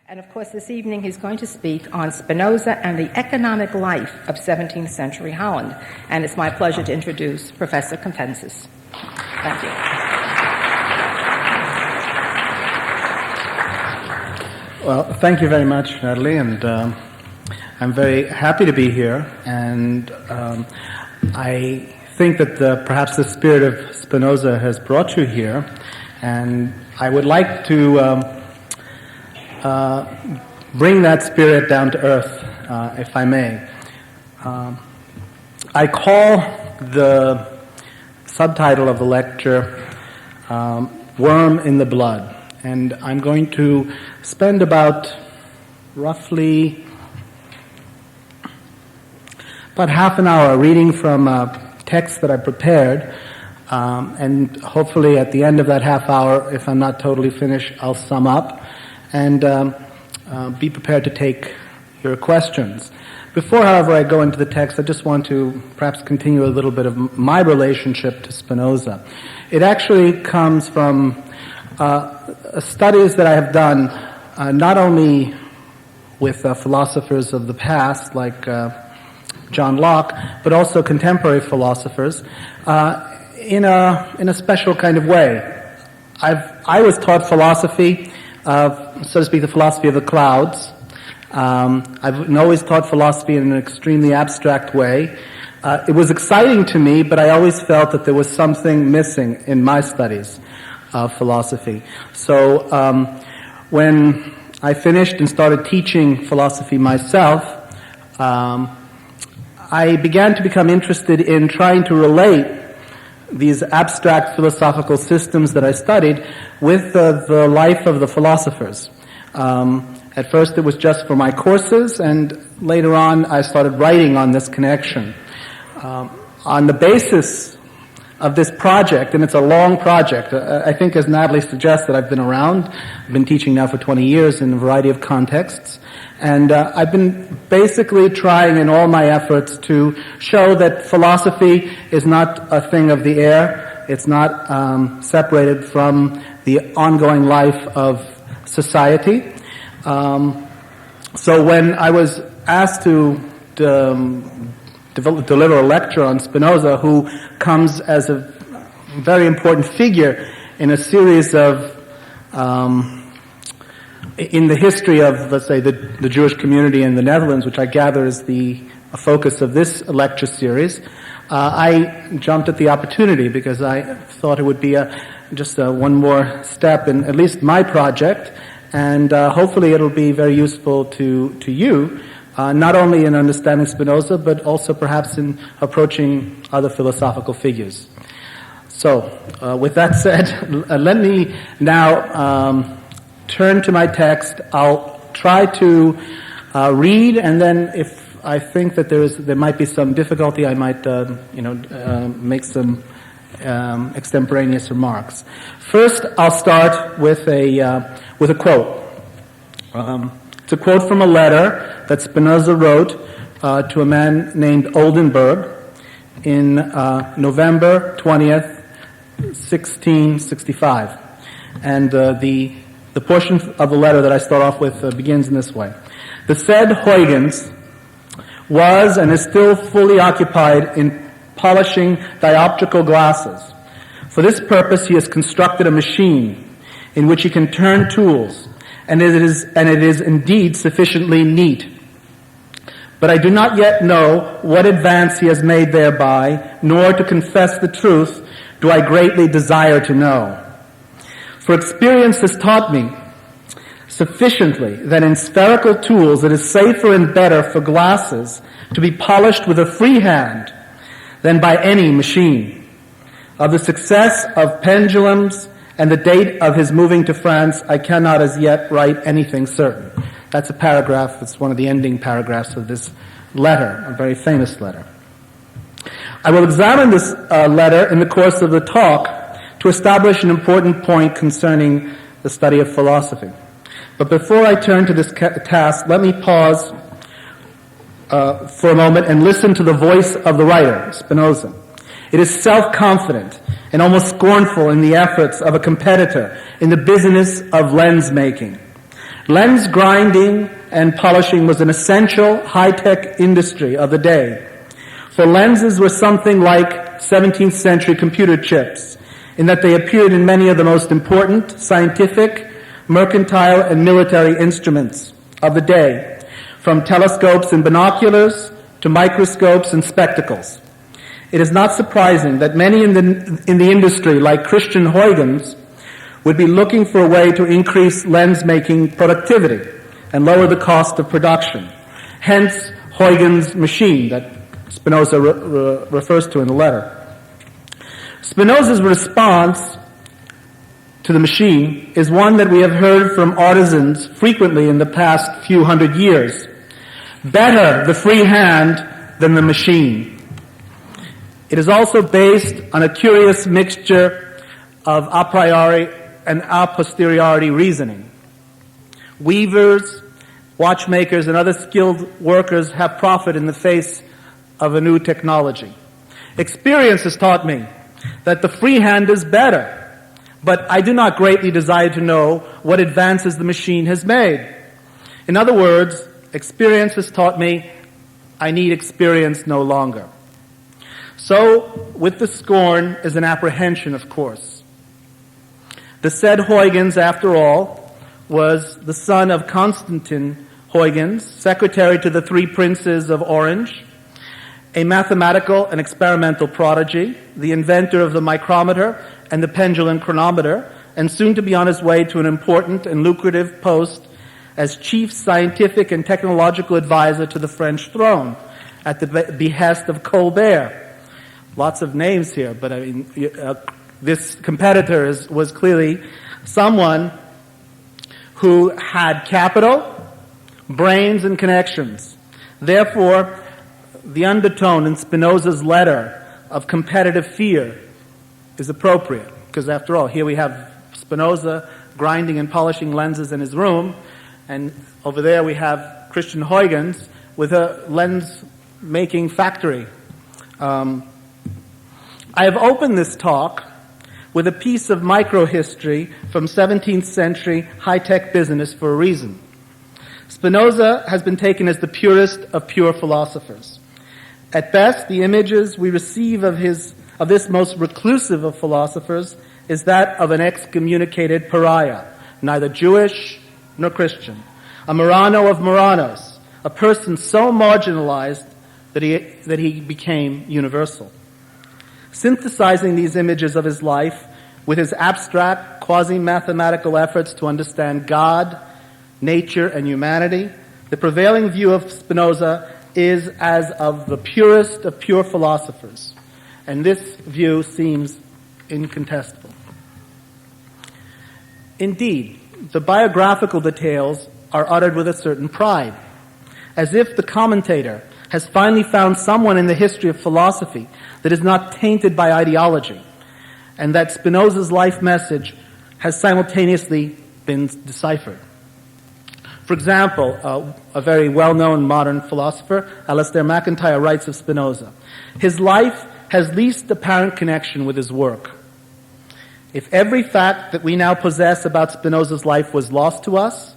And of course, this evening he's going to speak on Spinoza and the economic life of 17th century Holland. And it's my pleasure to introduce Professor Caffentzis. Thank you. Well, thank you very much, Natalie, and I'm very happy to be here. And I think that perhaps the spirit of Spinoza has brought you here, and I would like to bring that spirit down to earth, if I may. I call the subtitle of the lecture Worm in the Blood, and I'm going to spend about half an hour reading from a text that I prepared, and hopefully at the end of that half hour, if I'm not totally finished, I'll sum up and be prepared to take your questions. Before, however, I go into the text, I just want to perhaps continue a little bit of my relationship to Spinoza. It actually comes from studies that I have done not only with philosophers of the past, like John Locke, but also contemporary philosophers, in a special kind of way. I was taught philosophy, so to speak, the philosophy of the clouds. I've always taught philosophy in an extremely abstract way. It was exciting to me, but I always felt that there was something missing in my studies of philosophy. So when I finished and started teaching philosophy myself, I began to become interested in trying to relate these abstract philosophical systems that I studied with the life of the philosophers. At first it was just for my courses, and later on I started writing on this connection. On the basis of this project, and it's a long project, I think as Natalie suggested, I've been around. I've been teaching now for 20 years in a variety of contexts. And I've been basically trying in all my efforts to show that philosophy is not a thing of the air. It's not separated from the ongoing life of society. So when I was asked to deliver a lecture on Spinoza, who comes as a very important figure in a series of in the history of, let's say, the Jewish community in the Netherlands, which I gather is the focus of this lecture series, I jumped at the opportunity because I thought it would be just one more step in at least my project, and hopefully it'll be very useful to you, not only in understanding Spinoza, but also perhaps in approaching other philosophical figures. So, with that said, let me now turn to my text. I'll try to read, and then if I think that there might be some difficulty, I might make some extemporaneous remarks. First, I'll start with a quote. It's a quote from a letter that Spinoza wrote to a man named Oldenburg in November 20th, 1665, and the portion of the letter that I start off with begins in this way. The said Huygens was and is still fully occupied in polishing dioptrical glasses. For this purpose he has constructed a machine in which he can turn tools, and it is indeed sufficiently neat. But I do not yet know what advance he has made thereby, nor, to confess the truth, do I greatly desire to know. For experience has taught me sufficiently that in spherical tools it is safer and better for glasses to be polished with a free hand than by any machine. Of the success of pendulums and the date of his moving to France, I cannot as yet write anything certain. That's a paragraph, it's one of the ending paragraphs of this letter, a very famous letter. I will examine this letter in the course of the talk to establish an important point concerning the study of philosophy. But before I turn to this task, let me pause for a moment and listen to the voice of the writer, Spinoza. It is self-confident and almost scornful in the efforts of a competitor in the business of lens making. Lens grinding and polishing was an essential high-tech industry of the day. For lenses were something like 17th century computer chips, in that they appeared in many of the most important scientific, mercantile, and military instruments of the day, from telescopes and binoculars to microscopes and spectacles. It is not surprising that many in the industry, like Christian Huygens, would be looking for a way to increase lens-making productivity and lower the cost of production. Hence, Huygens' machine that Spinoza refers to in the letter. Spinoza's response to the machine is one that we have heard from artisans frequently in the past few hundred years. Better the free hand than the machine. It is also based on a curious mixture of a priori and a posteriori reasoning. Weavers, watchmakers, and other skilled workers have profit in the face of a new technology. Experience has taught me that the free hand is better, but I do not greatly desire to know what advances the machine has made. In other words, experience has taught me I need experience no longer. So, with the scorn is an apprehension, of course. The said Huygens, after all, was the son of Constantine Huygens, secretary to the three princes of Orange, a mathematical and experimental prodigy, the inventor of the micrometer and the pendulum chronometer, and soon to be on his way to an important and lucrative post as chief scientific and technological advisor to the French throne at the behest of Colbert. Lots of names here, but I mean, this competitor was clearly someone who had capital, brains, and connections. Therefore, the undertone in Spinoza's letter of competitive fear is appropriate, because after all, here we have Spinoza grinding and polishing lenses in his room, and over there we have Christian Huygens with a lens-making factory. I have opened this talk with a piece of microhistory from 17th century high-tech business for a reason. Spinoza has been taken as the purest of pure philosophers. At best, the images we receive of this most reclusive of philosophers is that of an excommunicated pariah, neither Jewish nor Christian, a Marano of Maranos, a person so marginalized that he became universal. Synthesizing these images of his life with his abstract, quasi-mathematical efforts to understand God, nature, and humanity, the prevailing view of Spinoza is as of the purest of pure philosophers, and this view seems incontestable. Indeed, the biographical details are uttered with a certain pride, as if the commentator has finally found someone in the history of philosophy that is not tainted by ideology, and that Spinoza's life message has simultaneously been deciphered. For example, a very well-known modern philosopher, Alasdair MacIntyre, writes of Spinoza, his life has least apparent connection with his work. If every fact that we now possess about Spinoza's life was lost to us,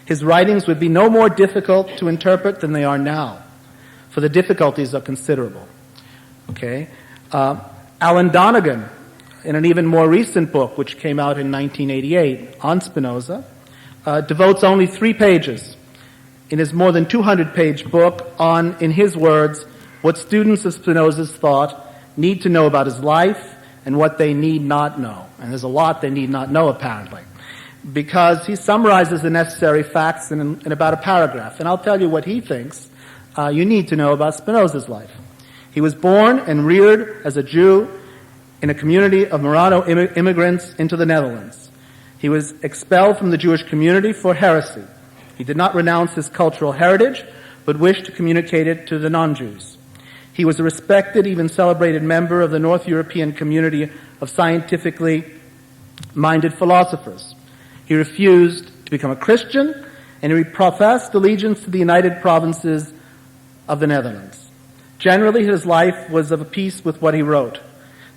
his writings would be no more difficult to interpret than they are now, for the difficulties are considerable. Okay? Alan Donegan, in an even more recent book, which came out in 1988 on Spinoza, devotes only 3 pages in his more than 200-page book on, in his words, what students of Spinoza's thought need to know about his life and what they need not know. And there's a lot they need not know, apparently, because he summarizes the necessary facts in about a paragraph. And I'll tell you what he thinks you need to know about Spinoza's life. He was born and reared as a Jew in a community of Marano immigrants into the Netherlands. He was expelled from the Jewish community for heresy. He did not renounce his cultural heritage, but wished to communicate it to the non-Jews. He was a respected, even celebrated member of the North European community of scientifically minded philosophers. He refused to become a Christian, and he professed allegiance to the United Provinces of the Netherlands. Generally, his life was of a piece with what he wrote.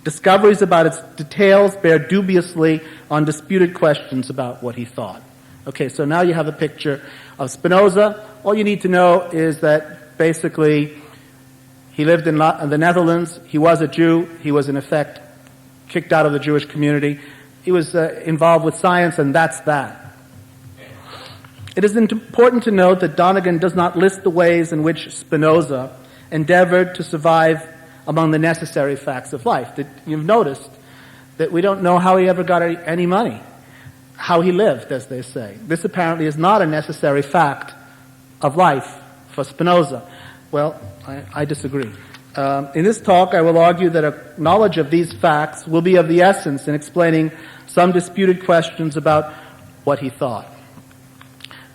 Discoveries about its details bear dubiously on disputed questions about what he thought. Okay, so now you have a picture of Spinoza. All you need to know is that basically he lived in the Netherlands. He was a Jew. He was, in effect, kicked out of the Jewish community. He was involved with science, and that's that. It is important to note that Donegan does not list the ways in which Spinoza endeavored to survive among the necessary facts of life. You've noticed that we don't know how he ever got any money, how he lived, as they say. This apparently is not a necessary fact of life for Spinoza. Well, I disagree. In this talk, I will argue that a knowledge of these facts will be of the essence in explaining some disputed questions about what he thought.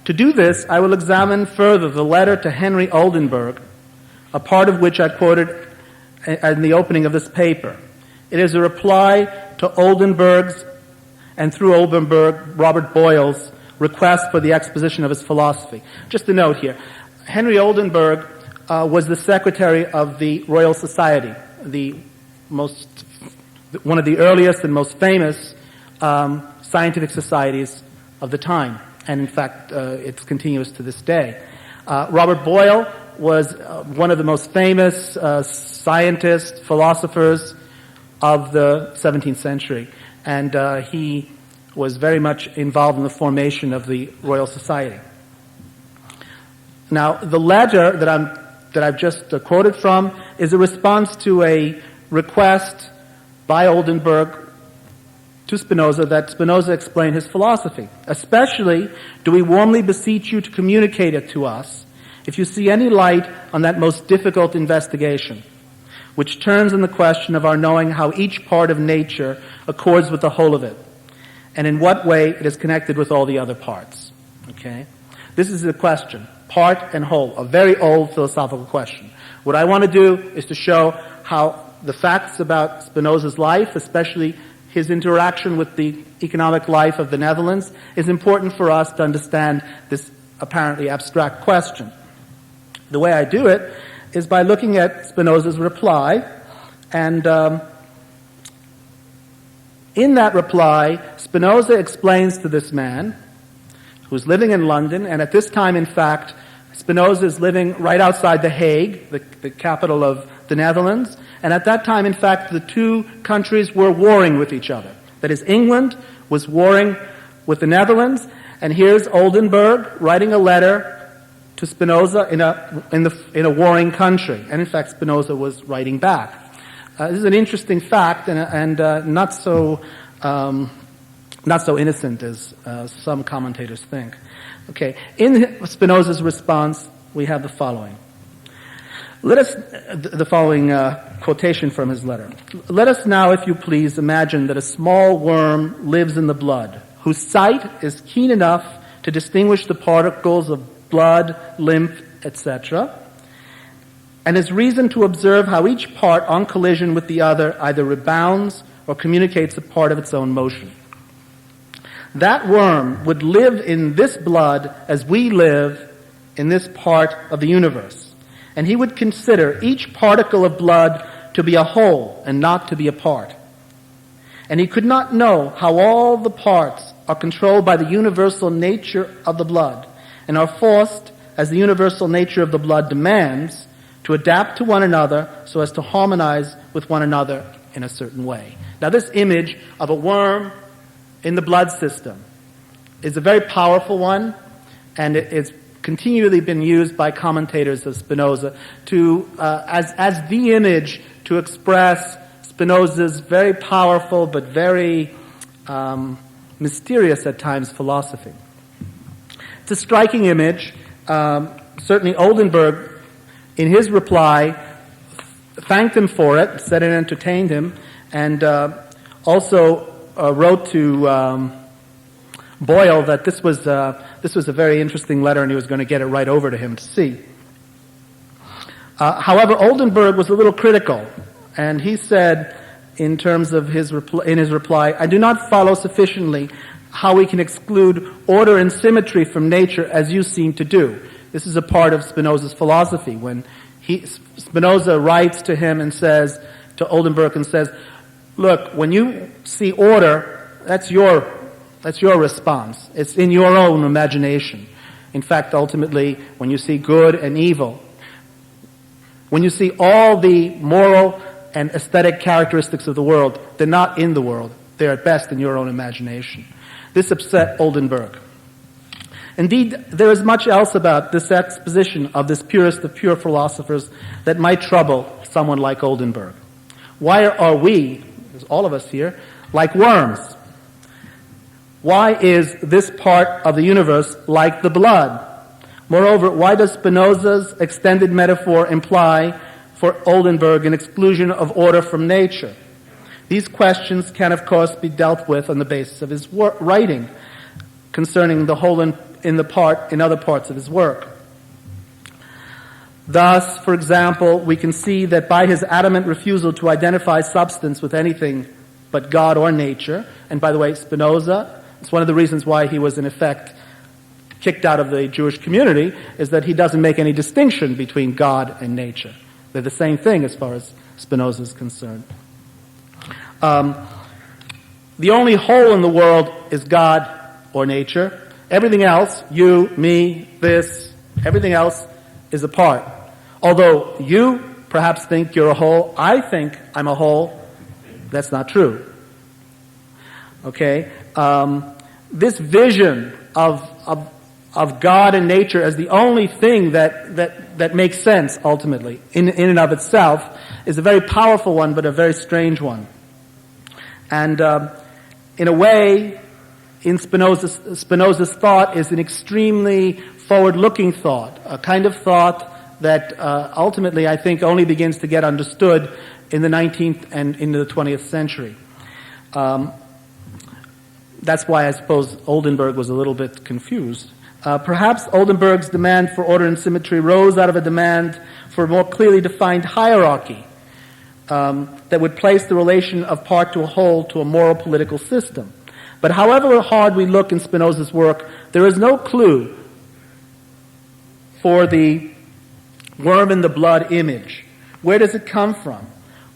To do this, I will examine further the letter to Henry Oldenburg, a part of which I quoted in the opening of this paper. It is a reply to Oldenburg's, and through Oldenburg, Robert Boyle's request for the exposition of his philosophy. Just a note here. Henry Oldenburg was the secretary of the Royal Society, one of the earliest and most famous scientific societies of the time. And in fact, it's continuous to this day. Robert Boyle was one of the most famous scientists, philosophers of the 17th century. And he was very much involved in the formation of the Royal Society. Now, the letter that I've just quoted from is a response to a request by Oldenburg to Spinoza that Spinoza explain his philosophy. Especially, do we warmly beseech you to communicate it to us if you see any light on that most difficult investigation, which turns on the question of our knowing how each part of nature accords with the whole of it, and in what way it is connected with all the other parts. Okay? This is the question, part and whole, a very old philosophical question. What I want to do is to show how the facts about Spinoza's life, especially his interaction with the economic life of the Netherlands, is important for us to understand this apparently abstract question. The way I do it is by looking at Spinoza's reply, and in that reply, Spinoza explains to this man, who's living in London, and at this time, in fact, Spinoza is living right outside The Hague, the capital of the Netherlands, and at that time, in fact, the two countries were warring with each other. That is, England was warring with the Netherlands, and here's Oldenburg writing a letter to Spinoza in a warring country. And in fact, Spinoza was writing back. This is an interesting fact, and not so innocent as some commentators think. Okay, in Spinoza's response, we have the following. The following quotation from his letter. Let us now, if you please, imagine that a small worm lives in the blood, whose sight is keen enough to distinguish the particles of blood, lymph, etc., and has reason to observe how each part, on collision with the other, either rebounds or communicates a part of its own motion. That worm would live in this blood as we live in this part of the universe. And he would consider each particle of blood to be a whole and not to be a part. And he could not know how all the parts are controlled by the universal nature of the blood and are forced, as the universal nature of the blood demands, to adapt to one another so as to harmonize with one another in a certain way. Now, this image of a worm in the blood system is a very powerful one, and it's continually been used by commentators of Spinoza to as the image to express Spinoza's very powerful but very mysterious at times philosophy. It's a striking image. Certainly Oldenburg, in his reply, thanked him for it, said it entertained him, and also wrote to Boyle that this was a very interesting letter, and he was going to get it right over to him to see. However, Oldenburg was a little critical, and he said, in terms of his reply, I do not follow sufficiently how we can exclude order and symmetry from nature as you seem to do. This is a part of Spinoza's philosophy. When Spinoza writes to him and says, to Oldenburg and says, look, when you see order, that's your That's your response. It's in your own imagination. In fact, ultimately, when you see good and evil, when you see all the moral and aesthetic characteristics of the world, they're not in the world. They're at best in your own imagination. This upset Oldenburg. Indeed, there is much else about this exposition of this purest of pure philosophers that might trouble someone like Oldenburg. Why are we, there's all of us here, like worms? Why is this part of the universe like the blood? Moreover, why does Spinoza's extended metaphor imply for Oldenburg an exclusion of order from nature? These questions can, of course, be dealt with on the basis of his writing concerning the whole in other parts of his work. Thus, for example, we can see that by his adamant refusal to identify substance with anything but God or nature, and by the way, Spinoza, it's one of the reasons why he was in effect kicked out of the Jewish community, is that he doesn't make any distinction between God and nature. They're the same thing as far as Spinoza is concerned. The only whole in the world is God or nature. Everything else, you, me, this, everything else is a part. Although you perhaps think you're a whole, I think I'm a whole, that's not true. Okay? This vision of God and nature as the only thing that makes sense ultimately in and of itself is a very powerful one, but a very strange one. And in a way, in Spinoza's thought is an extremely forward-looking thought, a kind of thought that ultimately I think only begins to get understood in the 19th and into the 20th century. That's why I suppose Oldenburg was a little bit confused. Perhaps Oldenburg's demand for order and symmetry rose out of a demand for a more clearly defined hierarchy that would place the relation of part to a whole to a moral political system. But however hard we look in Spinoza's work, there is no clue for the worm in the blood image. Where does it come from?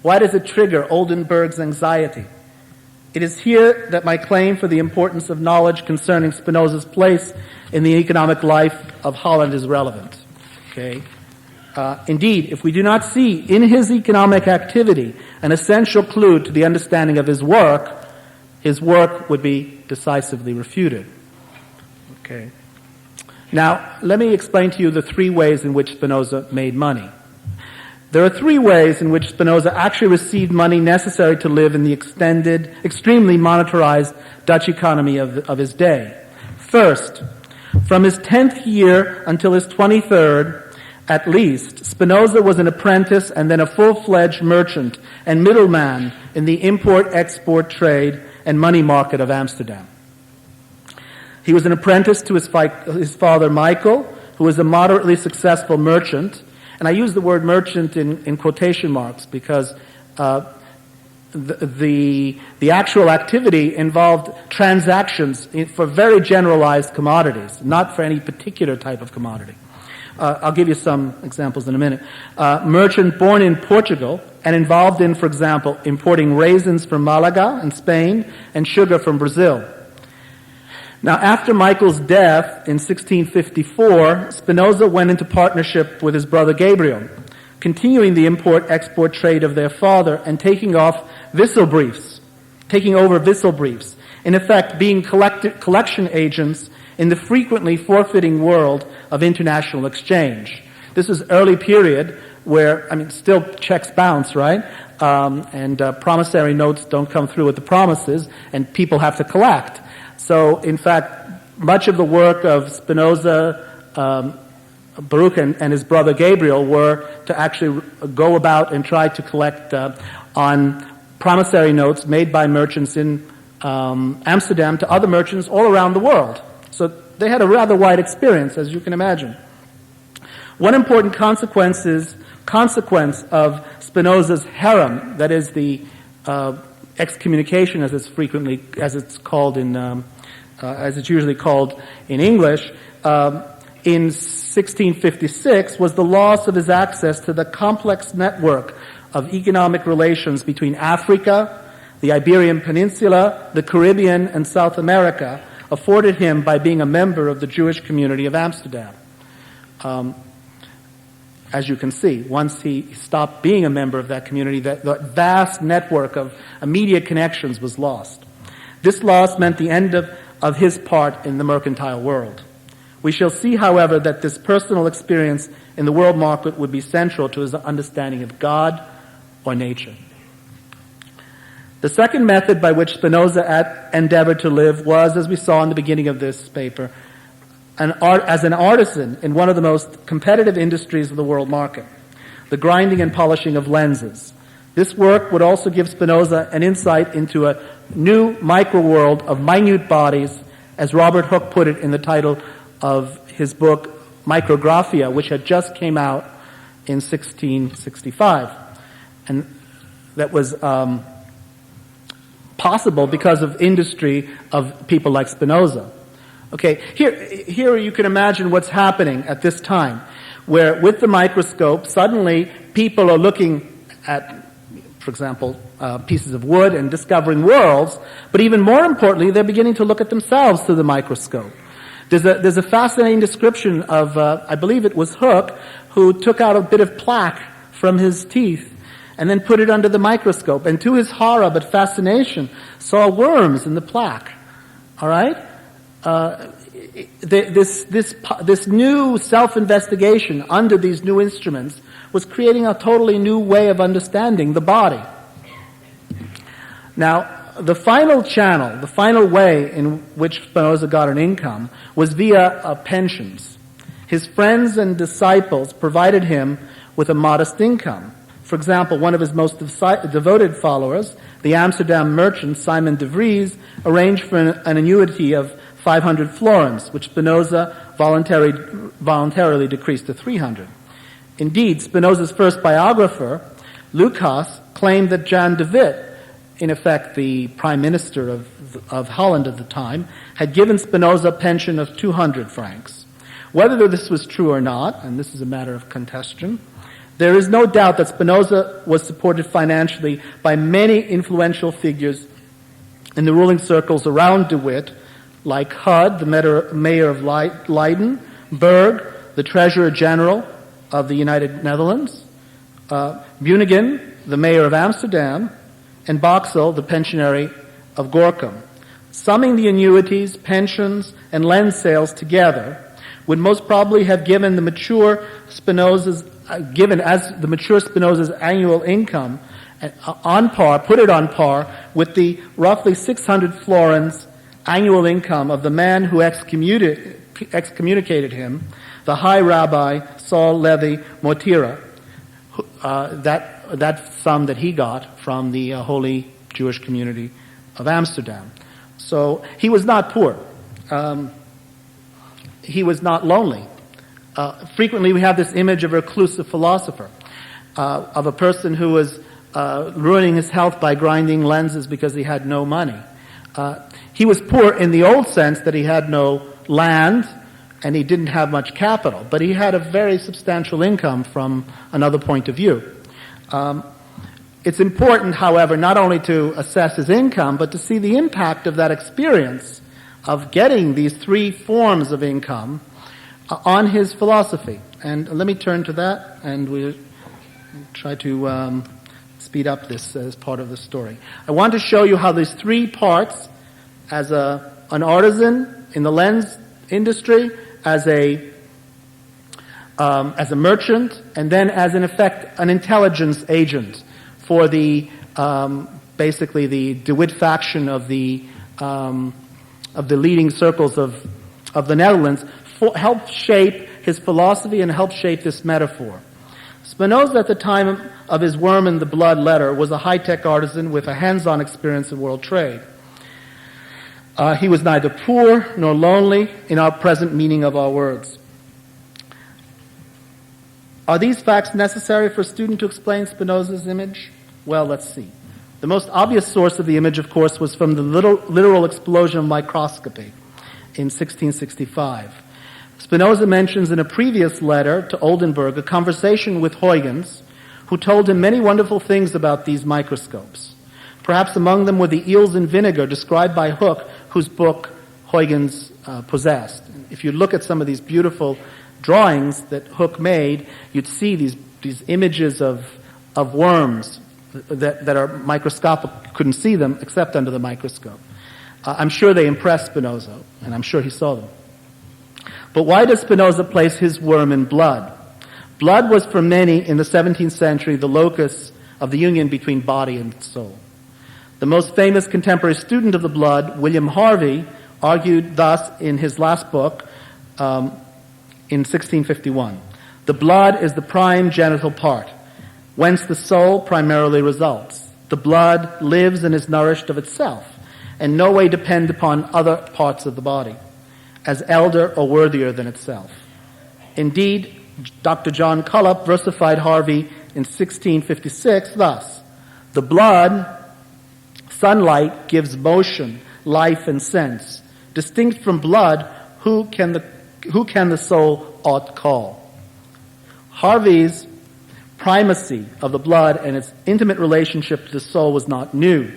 Why does it trigger Oldenburg's anxiety? It is here that my claim for the importance of knowledge concerning Spinoza's place in the economic life of Holland is relevant. Okay? Indeed, if we do not see in his economic activity an essential clue to the understanding of his work would be decisively refuted. Okay. Now, let me explain to you the three ways in which Spinoza made money. There are three ways in which Spinoza actually received money necessary to live in the extended, extremely monetarized Dutch economy of his day. First, from his 10th year until his 23rd, at least, Spinoza was an apprentice and then a full-fledged merchant and middleman in the import-export trade and money market of Amsterdam. He was an apprentice to his father Michael, who was a moderately successful merchant. And I use the word merchant in quotation marks because the actual activity involved transactions for very generalized commodities, not for any particular type of commodity. I'll give you some examples in a minute. Merchant born in Portugal and involved in, for example, importing raisins from Malaga in Spain and sugar from Brazil. Now, after Michael's death in 1654, Spinoza went into partnership with his brother Gabriel, continuing the import-export trade of their father and taking over vessel briefs, in effect being collection agents in the frequently forfeiting world of international exchange. This is early period where, still checks bounce, right? And promissory notes don't come through with the promises, and people have to collect. So, in fact, much of the work of Spinoza, Baruch, and his brother Gabriel were to actually go about and try to collect on promissory notes made by merchants in Amsterdam to other merchants all around the world. So they had a rather wide experience, as you can imagine. One important consequence of Spinoza's herem, that is the excommunication, as it's called as it's usually called in English, in 1656, was the loss of his access to the complex network of economic relations between Africa, the Iberian Peninsula, the Caribbean, and South America afforded him by being a member of the Jewish community of Amsterdam. As you can see, once he stopped being a member of that community, that vast network of immediate connections was lost. This loss meant the end of his part in the mercantile world. We shall see, however, that this personal experience in the world market would be central to his understanding of God or nature. The second method by which Spinoza endeavored to live was, as we saw in the beginning of this paper, as an artisan in one of the most competitive industries of the world market, the grinding and polishing of lenses. This work would also give Spinoza an insight into a new micro-world of minute bodies, as Robert Hooke put it in the title of his book, Micrographia, which had just came out in 1665. And that was possible because of industry of people like Spinoza. Okay, here you can imagine what's happening at this time, where with the microscope, suddenly people are looking at, for example, pieces of wood and discovering worlds, but even more importantly, they're beginning to look at themselves through the microscope. There's a fascinating description of, I believe it was Hooke, who took out a bit of plaque from his teeth and then put it under the microscope, and to his horror but fascination, saw worms in the plaque. All right? This new self-investigation under these new instruments was creating a totally new way of understanding the body. Now, the final channel, the final way in which Spinoza got an income was via pensions. His friends and disciples provided him with a modest income. For example, one of his most devoted followers, the Amsterdam merchant Simon de Vries, arranged for an annuity of 500 florins, which Spinoza voluntarily decreased to 300. Indeed, Spinoza's first biographer, Lucas, claimed that Jan de Witt, in effect the prime minister of Holland at the time, had given Spinoza a pension of 200 francs. Whether this was true or not, and this is a matter of contention, there is no doubt that Spinoza was supported financially by many influential figures in the ruling circles around de Witt, like Hud, the mayor of Leiden, Berg, the treasurer general of the United Netherlands, Bunigin, the mayor of Amsterdam, and Boxel, the pensionary of Gorkum. Summing the annuities, pensions, and lens sales together would most probably have given the mature Spinoza's annual income put it on par with the roughly 600 florins annual income of the man who excommunicated him, the High Rabbi Saul Levi Mortira, that sum that he got from the holy Jewish community of Amsterdam. So he was not poor. He was not lonely. Frequently we have this image of a reclusive philosopher, of a person who was ruining his health by grinding lenses because he had no money. He was poor in the old sense that he had no land and he didn't have much capital, but he had a very substantial income from another point of view. It's important, however, not only to assess his income, but to see the impact of that experience of getting these three forms of income on his philosophy. And let me turn to that, and we'll try to speed up this as part of the story. I want to show you how these three parts, as an artisan in the lens industry, as a merchant, and then as in effect an intelligence agent for the basically the de Witt faction of the leading circles of the Netherlands, helped shape his philosophy and helped shape this metaphor. Spinoza, at the time of his Worm in the Blood letter, was a high-tech artisan with a hands-on experience in world trade. He was neither poor nor lonely in our present meaning of our words. Are these facts necessary for a student to explain Spinoza's image? Well, let's see. The most obvious source of the image, of course, was from the literal explosion of microscopy in 1665. Spinoza mentions in a previous letter to Oldenburg a conversation with Huygens, who told him many wonderful things about these microscopes. Perhaps among them were the eels in vinegar described by Hooke, whose book Huygens possessed. If you look at some of these beautiful drawings that Hooke made, you'd see these images of worms that are microscopic. Couldn't see them except under the microscope. I'm sure they impressed Spinoza, and I'm sure he saw them. But why does Spinoza place his worm in blood? Blood was for many in the 17th century the locus of the union between body and soul. The most famous contemporary student of the blood, William Harvey, argued thus in his last book in 1651. The blood is the prime genital part, whence the soul primarily results. The blood lives and is nourished of itself, and no way depend upon other parts of the body, as elder or worthier than itself. Indeed, Dr. John Cullop versified Harvey in 1656 thus: the blood, sunlight, gives motion, life, and sense. Distinct from blood, who can the soul aught call? Harvey's primacy of the blood and its intimate relationship to the soul was not new.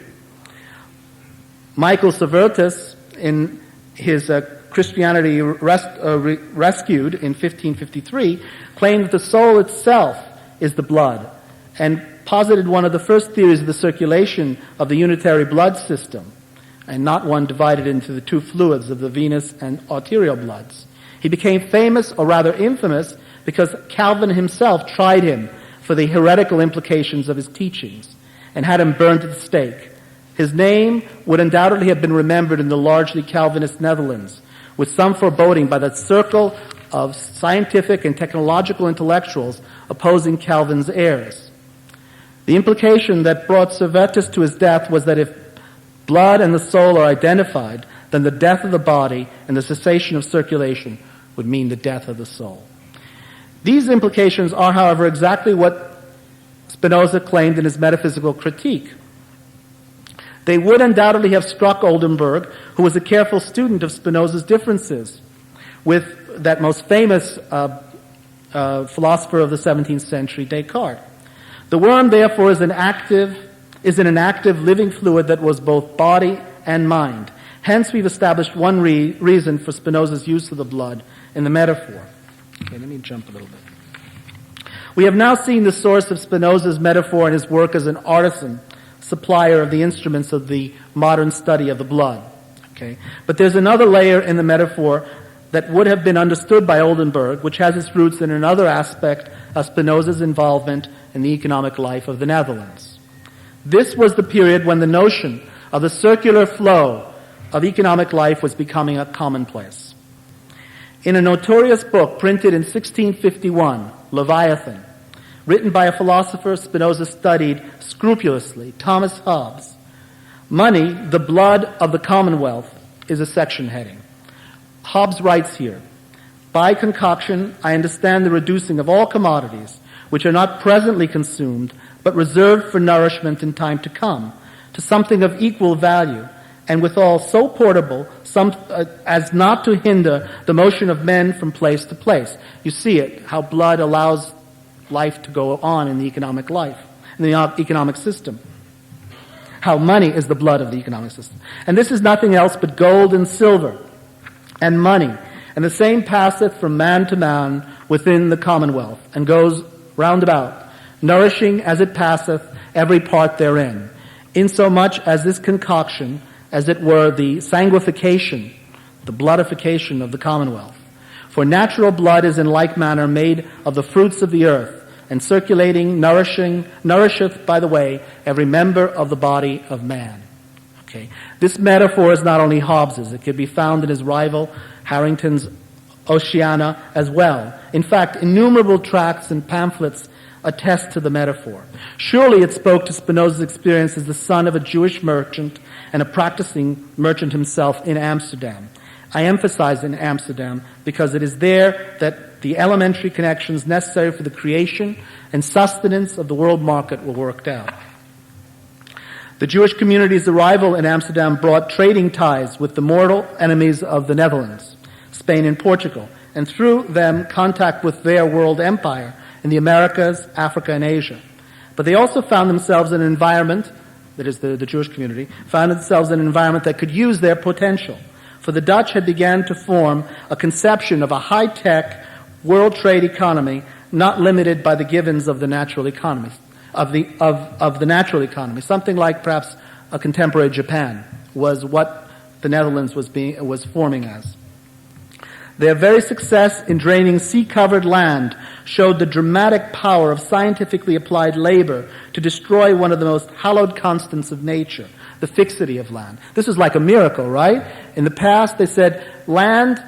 Michael Servetus, in his Christianity Rescued in 1553, claimed that the soul itself is the blood, and posited one of the first theories of the circulation of the unitary blood system, and not one divided into the two fluids of the venous and arterial bloods. He became famous, or rather infamous, because Calvin himself tried him for the heretical implications of his teachings and had him burned at the stake. His name would undoubtedly have been remembered in the largely Calvinist Netherlands, with some foreboding by that circle of scientific and technological intellectuals opposing Calvin's errors. The implication that brought Servetus to his death was that if blood and the soul are identified, then the death of the body and the cessation of circulation would mean the death of the soul. These implications are, however, exactly what Spinoza claimed in his metaphysical critique. They would undoubtedly have struck Oldenburg, who was a careful student of Spinoza's differences with that most famous philosopher of the 17th century, Descartes. The worm, therefore, is an active, living fluid that was both body and mind. Hence, we've established one reason for Spinoza's use of the blood in the metaphor. Okay, let me jump a little bit. We have now seen the source of Spinoza's metaphor in his work as an artisan, supplier of the instruments of the modern study of the blood. Okay? But there's another layer in the metaphor that would have been understood by Oldenburg, which has its roots in another aspect of Spinoza's involvement in the economic life of the Netherlands. This was the period when the notion of the circular flow of economic life was becoming a commonplace. In a notorious book printed in 1651, Leviathan, written by a philosopher Spinoza studied scrupulously, Thomas Hobbes, money, the blood of the commonwealth, is a section heading. Hobbes writes here, by concoction, I understand the reducing of all commodities which are not presently consumed, but reserved for nourishment in time to come, to something of equal value, and withal so portable as not to hinder the motion of men from place to place. You see it, how blood allows life to go on in the economic life, in the economic system. How money is the blood of the economic system. And this is nothing else but gold and silver and money. And the same passeth from man to man within the commonwealth, and goes round about, nourishing as it passeth every part therein, insomuch as this concoction, as it were the sanguification, the bloodification of the commonwealth. For natural blood is in like manner made of the fruits of the earth, and circulating, nourisheth, by the way, every member of the body of man. Okay. This metaphor is not only Hobbes's, it could be found in his rival Harrington's Oceana as well. In fact, innumerable tracts and pamphlets attest to the metaphor. Surely it spoke to Spinoza's experience as the son of a Jewish merchant and a practicing merchant himself in Amsterdam. I emphasize in Amsterdam because it is there that the elementary connections necessary for the creation and sustenance of the world market were worked out. The Jewish community's arrival in Amsterdam brought trading ties with the mortal enemies of the Netherlands, Spain and Portugal, and through them contact with their world empire in the Americas, Africa, and Asia. But they also found themselves in an environment that is the Jewish community, found themselves in an environment that could use their potential. For the Dutch had begun to form a conception of a high-tech world trade economy not limited by the givens of the natural economy, of the natural economy. Something like perhaps a contemporary Japan was what the Netherlands was forming as. Their very success in draining sea-covered land showed the dramatic power of scientifically applied labor to destroy one of the most hallowed constants of nature, the fixity of land. This is like a miracle, right? In the past, they said land,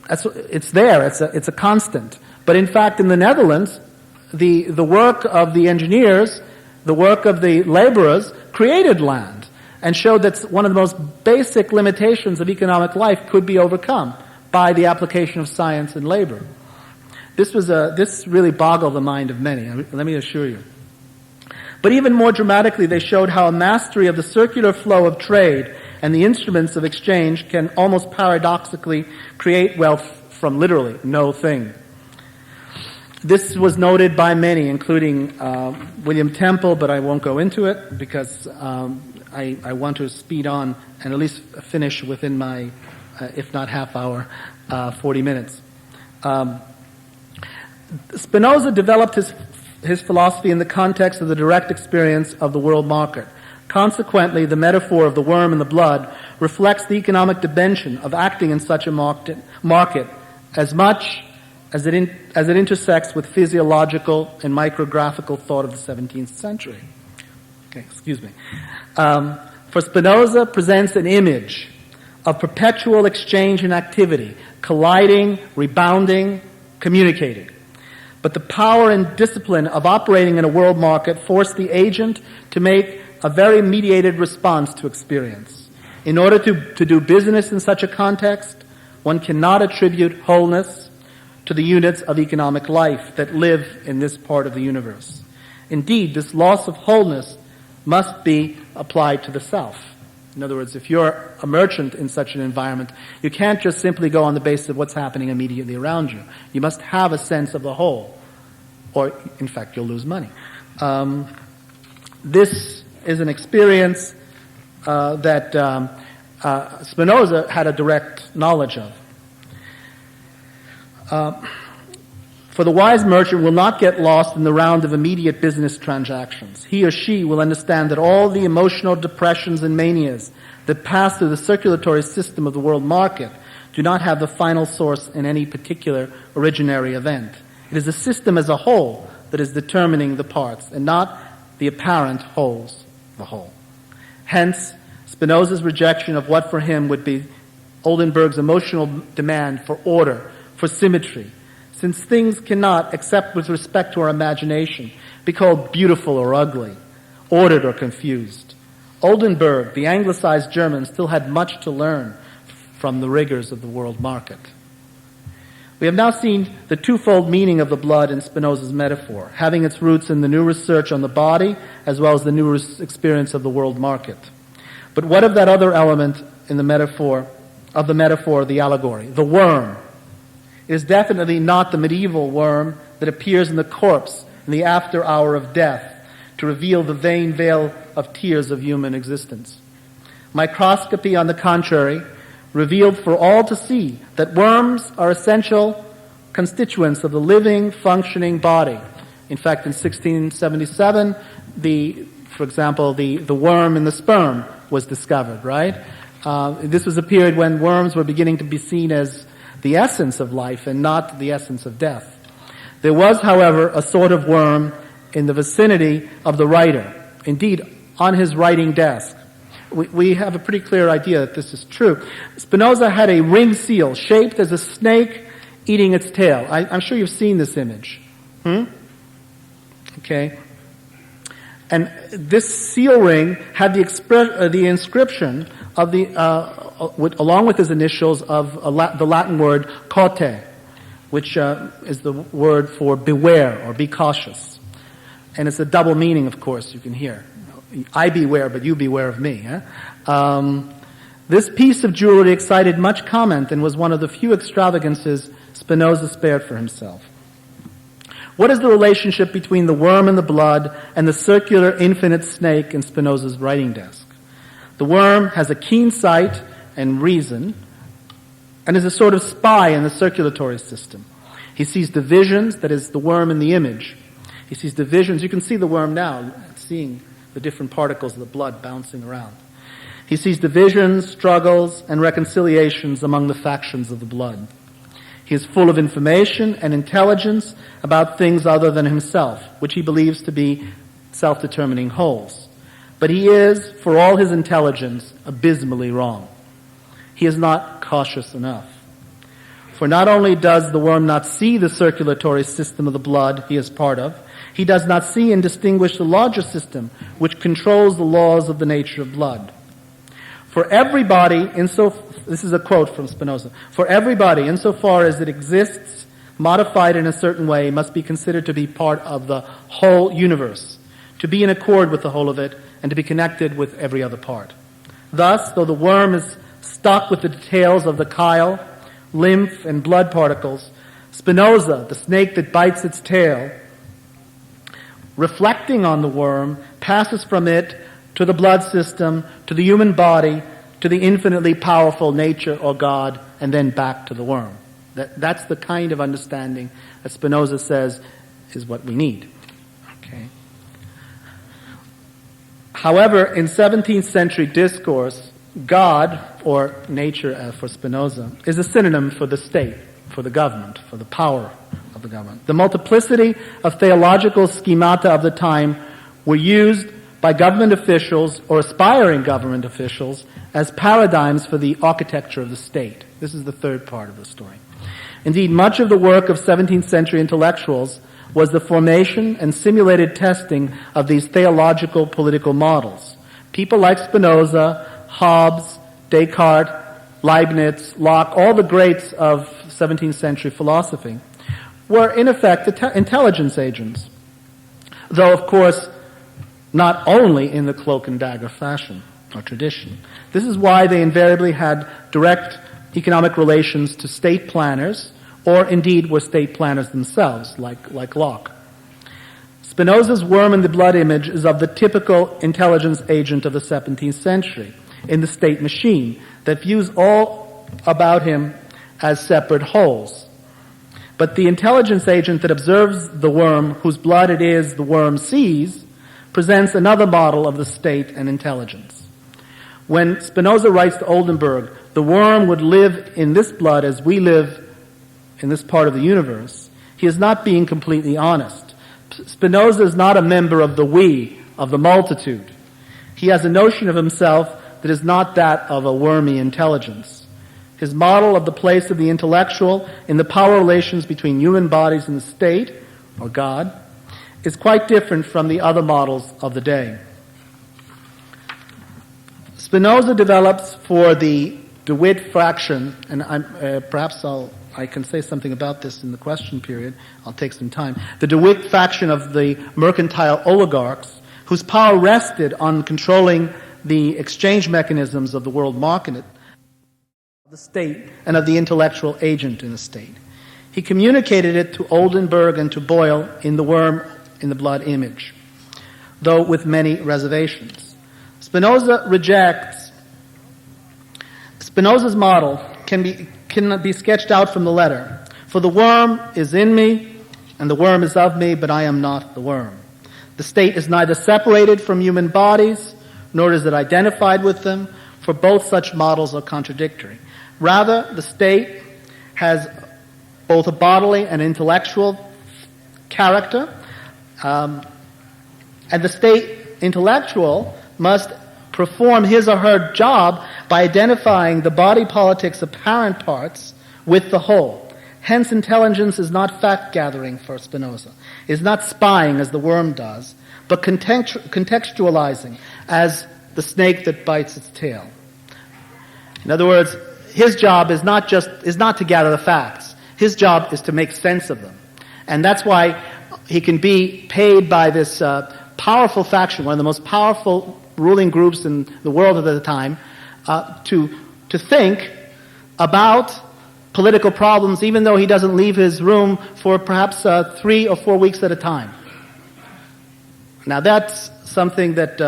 it's there, it's a constant. But in fact, in the Netherlands, the work of the engineers, the work of the laborers created land and showed that one of the most basic limitations of economic life could be overcome by the application of science and labor. This really boggled the mind of many, let me assure you. But even more dramatically, they showed how a mastery of the circular flow of trade and the instruments of exchange can almost paradoxically create wealth from literally no thing. This was noted by many, including William Temple, but I won't go into it because I want to speed on and at least finish within my, if not half hour, 40 minutes. Spinoza developed his philosophy in the context of the direct experience of the world market. Consequently, the metaphor of the worm and the blood reflects the economic dimension of acting in such a market as much as it intersects with physiological and micrographical thought of the 17th century. Okay, excuse me. For Spinoza presents an image of perpetual exchange and activity, colliding, rebounding, communicating. But the power and discipline of operating in a world market force the agent to make a very mediated response to experience. In order to do business in such a context, one cannot attribute wholeness to the units of economic life that live in this part of the universe. Indeed, this loss of wholeness must be applied to the self. In other words, if you're a merchant in such an environment, you can't just simply go on the basis of what's happening immediately around you. You must have a sense of the whole, or in fact, you'll lose money. This is an experience that Spinoza had a direct knowledge of. For the wise merchant will not get lost in the round of immediate business transactions. He or she will understand that all the emotional depressions and manias that pass through the circulatory system of the world market do not have the final source in any particular originary event. It is the system as a whole that is determining the parts, and not the apparent wholes, the whole. Hence, Spinoza's rejection of what for him would be Oldenburg's emotional demand for order, for symmetry, since things cannot, except with respect to our imagination, be called beautiful or ugly, ordered or confused. Oldenburg, the anglicized German, still had much to learn from the rigors of the world market. We have now seen the twofold meaning of the blood in Spinoza's metaphor, having its roots in the new research on the body as well as the new experience of the world market. But what of that other element in the metaphor, the allegory, the worm? It is definitely not the medieval worm that appears in the corpse in the after hour of death to reveal the vain veil of tears of human existence. Microscopy, on the contrary, revealed for all to see that worms are essential constituents of the living, functioning body. In fact, in 1677, for example, the worm in the sperm was discovered, right? This was a period when worms were beginning to be seen as the essence of life and not the essence of death. There was, however, a sort of worm in the vicinity of the writer, indeed, on his writing desk. We have a pretty clear idea that this is true. Spinoza had a ring seal shaped as a snake eating its tail. I'm sure you've seen this image. Okay. And this seal ring had the inscription of along with his initials of the Latin word caute, which is the word for beware or be cautious. And it's a double meaning, of course, you can hear. I beware, but you beware of me. This piece of jewelry excited much comment and was one of the few extravagances Spinoza spared for himself. What is the relationship between the worm and the blood and the circular infinite snake in Spinoza's writing desk? The worm has a keen sight and reason and is a sort of spy in the circulatory system. He sees divisions, that is the worm in the image. He sees divisions. You can see the worm now, seeing the different particles of the blood bouncing around. He sees divisions, struggles, and reconciliations among the factions of the blood. He is full of information and intelligence about things other than himself, which he believes to be self-determining wholes. But he is, for all his intelligence, abysmally wrong. He is not cautious enough. For not only does the worm not see the circulatory system of the blood he is part of, he does not see and distinguish the larger system which controls the laws of the nature of blood. For everybody, this is a quote from Spinoza, for everybody, insofar as it exists, modified in a certain way, must be considered to be part of the whole universe, to be in accord with the whole of it, and to be connected with every other part. Thus, though the worm is stuck with the details of the chyle, lymph, and blood particles, Spinoza, the snake that bites its tail, reflecting on the worm, passes from it to the blood system, to the human body, to the infinitely powerful nature or God, and then back to the worm. That's the kind of understanding that Spinoza says is what we need. Okay. However, in 17th century discourse, God, or nature for Spinoza, is a synonym for the state, for the government, for the power of the government. The multiplicity of theological schemata of the time were used by government officials or aspiring government officials as paradigms for the architecture of the state. This is the third part of the story. Indeed, much of the work of 17th century intellectuals was the formation and simulated testing of these theological political models. People like Spinoza, Hobbes, Descartes, Leibniz, Locke, all the greats of 17th century philosophy, were in effect intelligence agents, though of course not only in the cloak and dagger fashion or tradition. This is why they invariably had direct economic relations to state planners, or indeed were state planners themselves, like Locke. Spinoza's worm in the blood image is of the typical intelligence agent of the 17th century, in the state machine, that views all about him as separate wholes. But the intelligence agent that observes the worm, whose blood it is the worm sees, presents another model of the state and intelligence. When Spinoza writes to Oldenburg, the worm would live in this blood as we live in this part of the universe, he is not being completely honest. Spinoza is not a member of the we, of the multitude. He has a notion of himself that is not that of a wormy intelligence. His model of the place of the intellectual in the power relations between human bodies and the state, or God, is quite different from the other models of the day. Spinoza develops for the DeWitt fraction, and perhaps I can say something about this in the question period. I'll take some time. The DeWitt faction of the mercantile oligarchs, whose power rested on controlling the exchange mechanisms of the world market, the state, and of the intellectual agent in the state. He communicated it to Oldenburg and to Boyle in the worm in the blood image, though with many reservations. Spinoza's model cannot be sketched out from the letter. For the worm is in me, and the worm is of me, but I am not the worm. The state is neither separated from human bodies, nor is it identified with them, for both such models are contradictory. Rather, the state has both a bodily and intellectual character, and the state intellectual must perform his or her job by identifying the body politic's apparent parts with the whole. Hence, intelligence is not fact-gathering for Spinoza, is not spying as the worm does, but contextualizing as the snake that bites its tail. In other words, his job is not to gather the facts. His job is to make sense of them. And that's why he can be paid by this powerful faction, one of the most powerful ruling groups in the world at the time, to think about political problems, even though he doesn't leave his room for perhaps 3 or 4 weeks at a time. Now that's something that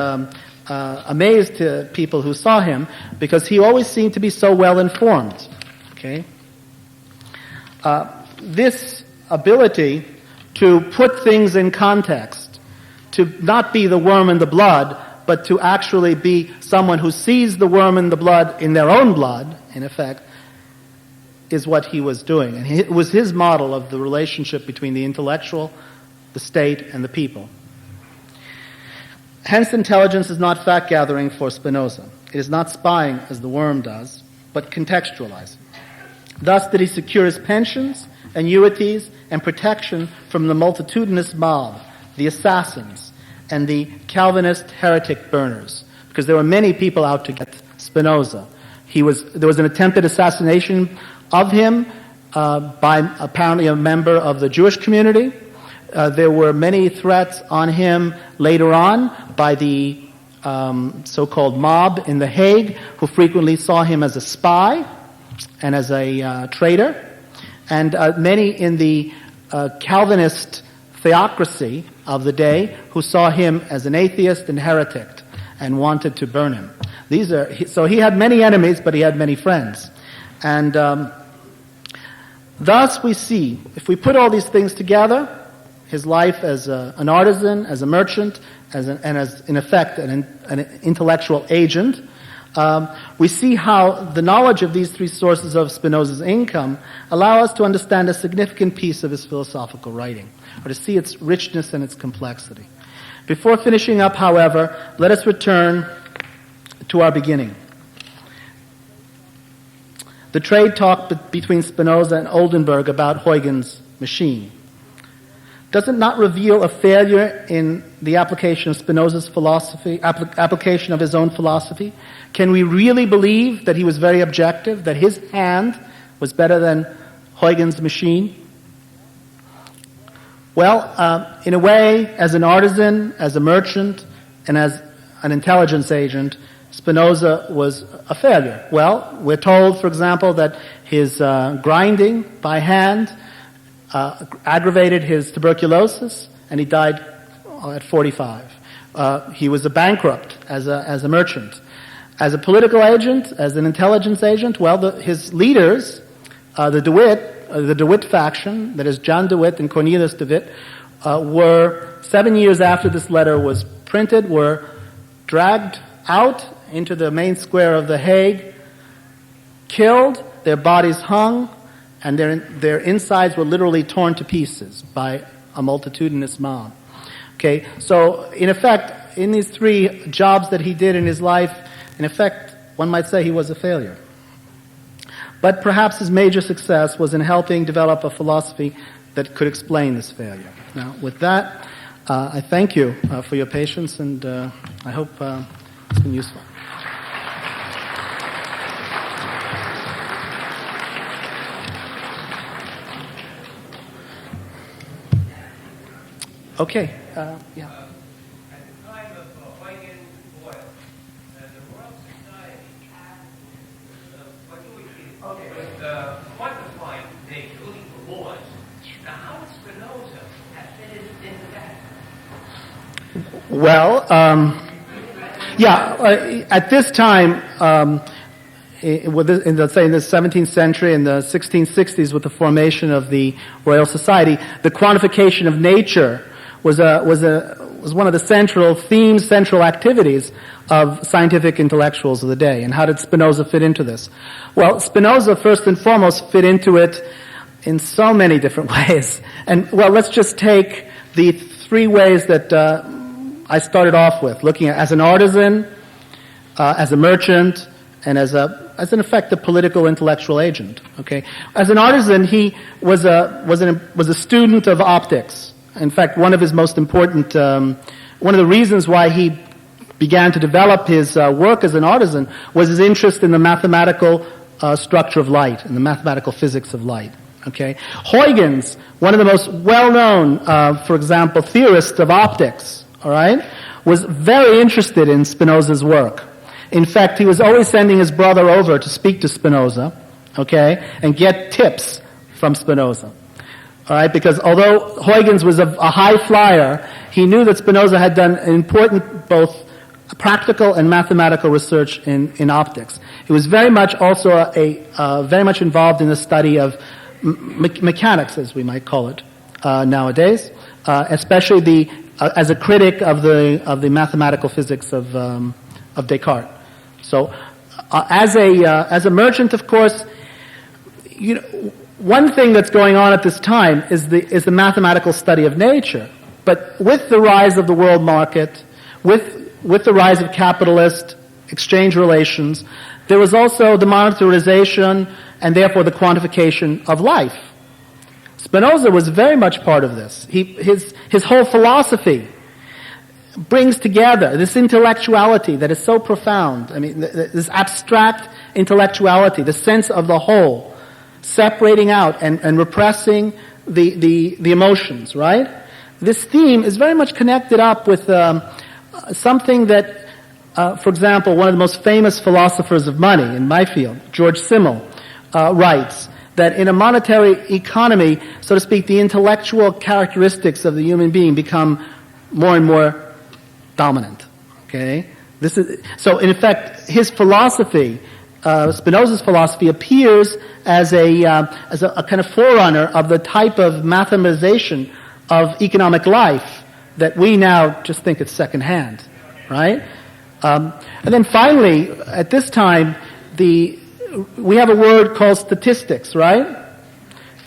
amazed people who saw him, because he always seemed to be so well informed. Okay, this ability to put things in context, to not be the worm in the blood, but to actually be someone who sees the worm in the blood in their own blood, in effect, is what he was doing. And it was his model of the relationship between the intellectual, the state, and the people. Hence, intelligence is not fact-gathering for Spinoza. It is not spying, as the worm does, but contextualizing. Thus did he secure his pensions, annuities, and protection from the multitudinous mob, the assassins, and the Calvinist heretic burners, because there were many people out to get Spinoza. There was an attempted assassination of him by apparently a member of the Jewish community. There were many threats on him later on by the so-called mob in The Hague, who frequently saw him as a spy and as a traitor. And many in the Calvinist theocracy of the day who saw him as an atheist and heretic and wanted to burn him. So he had many enemies, but he had many friends. And thus we see, if we put all these things together, his life as an artisan, as a merchant, and as, in effect, an intellectual agent, we see how the knowledge of these three sources of Spinoza's income allow us to understand a significant piece of his philosophical writing, or to see its richness and its complexity. Before finishing up, however, let us return to our beginning. The trade talk between Spinoza and Oldenburg about Huygens' machine. Does it not reveal a failure in the application of Spinoza's philosophy, application of his own philosophy? Can we really believe that he was very objective, that his hand was better than Huygens' machine? Well, in a way, as an artisan, as a merchant, and as an intelligence agent, Spinoza was a failure. Well, we're told, for example, that his grinding by hand aggravated his tuberculosis, and he died at 45. He was a bankrupt as a merchant. As a political agent, as an intelligence agent, well, his leaders, the De Witt faction, that is John De Witt and Cornelius De Witt, were 7 years after this letter was printed, were dragged out into the main square of The Hague, killed, their bodies hung, and their insides were literally torn to pieces by a multitudinous mob. Okay, so in effect, in these three jobs that he did in his life, in effect, one might say he was a failure. But perhaps his major success was in helping develop a philosophy that could explain this failure. Now, with that, I thank you for your patience, and I hope it's been useful. Okay, yeah. At the time of Huygens oil, the Royal Society was quantifying the legal laws. Now, how would Spinoza have fitted into that? Well, at this time, in the 17th century and the 1660s, with the formation of the Royal Society, the quantification of nature was one of the central activities of scientific intellectuals of the day. And how did Spinoza fit into this? Well, Spinoza, first and foremost, fit into it in so many different ways. And, well, let's just take the three ways that I started off with, looking at as an artisan, as a merchant, and as in effect a political intellectual agent. Okay, as an artisan, he was a student of optics. In fact, one of his most important, one of the reasons why he began to develop his work as an artisan was his interest in the mathematical structure of light and the mathematical physics of light. Okay, Huygens, one of the most well-known, for example, theorists of optics, all right, was very interested in Spinoza's work. In fact, he was always sending his brother over to speak to Spinoza, okay, and get tips from Spinoza. All right, because although Huygens was a high flyer, he knew that Spinoza had done important both practical and mathematical research in optics. He was very much also very much involved in the study of mechanics, as we might call it nowadays, especially as a critic of the mathematical physics of Descartes. So, as a merchant, of course, one thing that's going on at this time is the mathematical study of nature. But with the rise of the world market, with the rise of capitalist exchange relations, there was also the monetarization and therefore the quantification of life. Spinoza was very much part of this. His whole philosophy brings together this intellectuality that is so profound. I mean, this abstract intellectuality, the sense of the whole, separating out and repressing the emotions, right? This theme is very much connected up with something that, for example, one of the most famous philosophers of money in my field, George Simmel, writes that in a monetary economy, so to speak, the intellectual characteristics of the human being become more and more dominant. Okay? So in effect, his philosophy, Spinoza's philosophy, appears as a kind of forerunner of the type of mathematization of economic life that we now just think it's secondhand, right? And then finally, at this time, we have a word called statistics, right?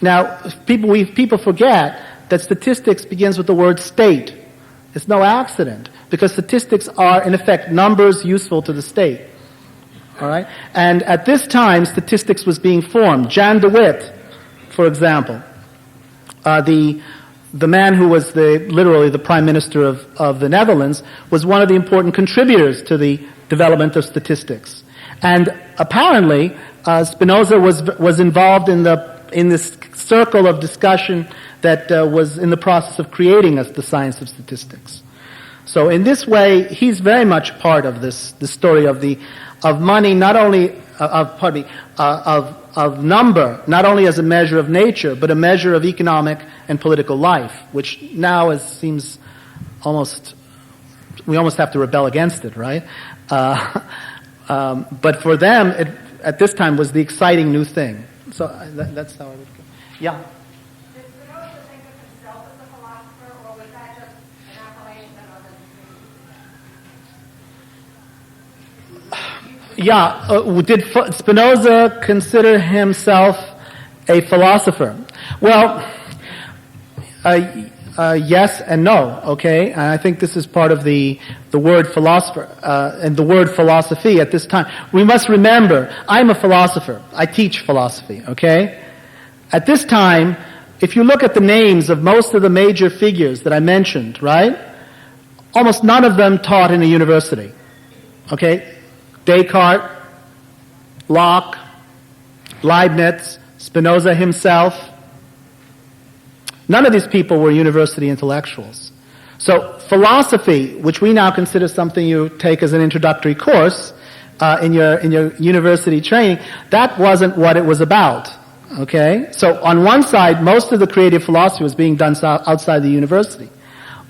Now, people forget that statistics begins with the word state. It's no accident, because statistics are, in effect, numbers useful to the state. All right? And at this time, statistics was being formed. Jan de Witt, for example, the man who was literally the prime minister of the Netherlands, was one of the important contributors to the development of statistics. And apparently, Spinoza was involved in this circle of discussion that was in the process of creating the science of statistics. So in this way, he's very much part of the story of money, not only of number, not only as a measure of nature, but a measure of economic and political life, which now seems we almost have to rebel against it, right? But for them, at this time, was the exciting new thing. So that's how I would go. Yeah? Did Spinoza think of himself as a philosopher, or was that just an appellation of others? Yeah. Did Spinoza consider himself a philosopher? Well, yes and no, okay? And I think this is part of the word philosopher and the word philosophy at this time. We must remember, I'm a philosopher. I teach philosophy, okay? At this time, if you look at the names of most of the major figures that I mentioned, right? Almost none of them taught in a university, okay? Descartes, Locke, Leibniz, Spinoza himself. None of these people were university intellectuals. So philosophy, which we now consider something you take as an introductory course in your university training, that wasn't what it was about. Okay? So on one side, most of the creative philosophy was being done outside the university.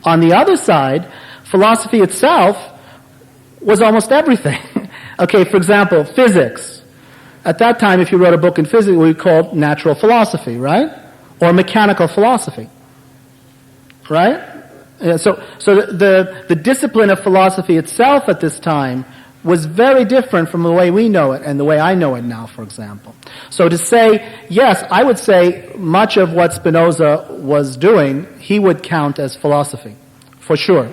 On the other side, philosophy itself was almost everything. Okay, for example, physics. At that time, if you wrote a book in physics, we called natural philosophy, right? Or mechanical philosophy, right? So the discipline of philosophy itself at this time was very different from the way we know it and the way I know it now, for example. So to say, yes, I would say much of what Spinoza was doing, he would count as philosophy, for sure.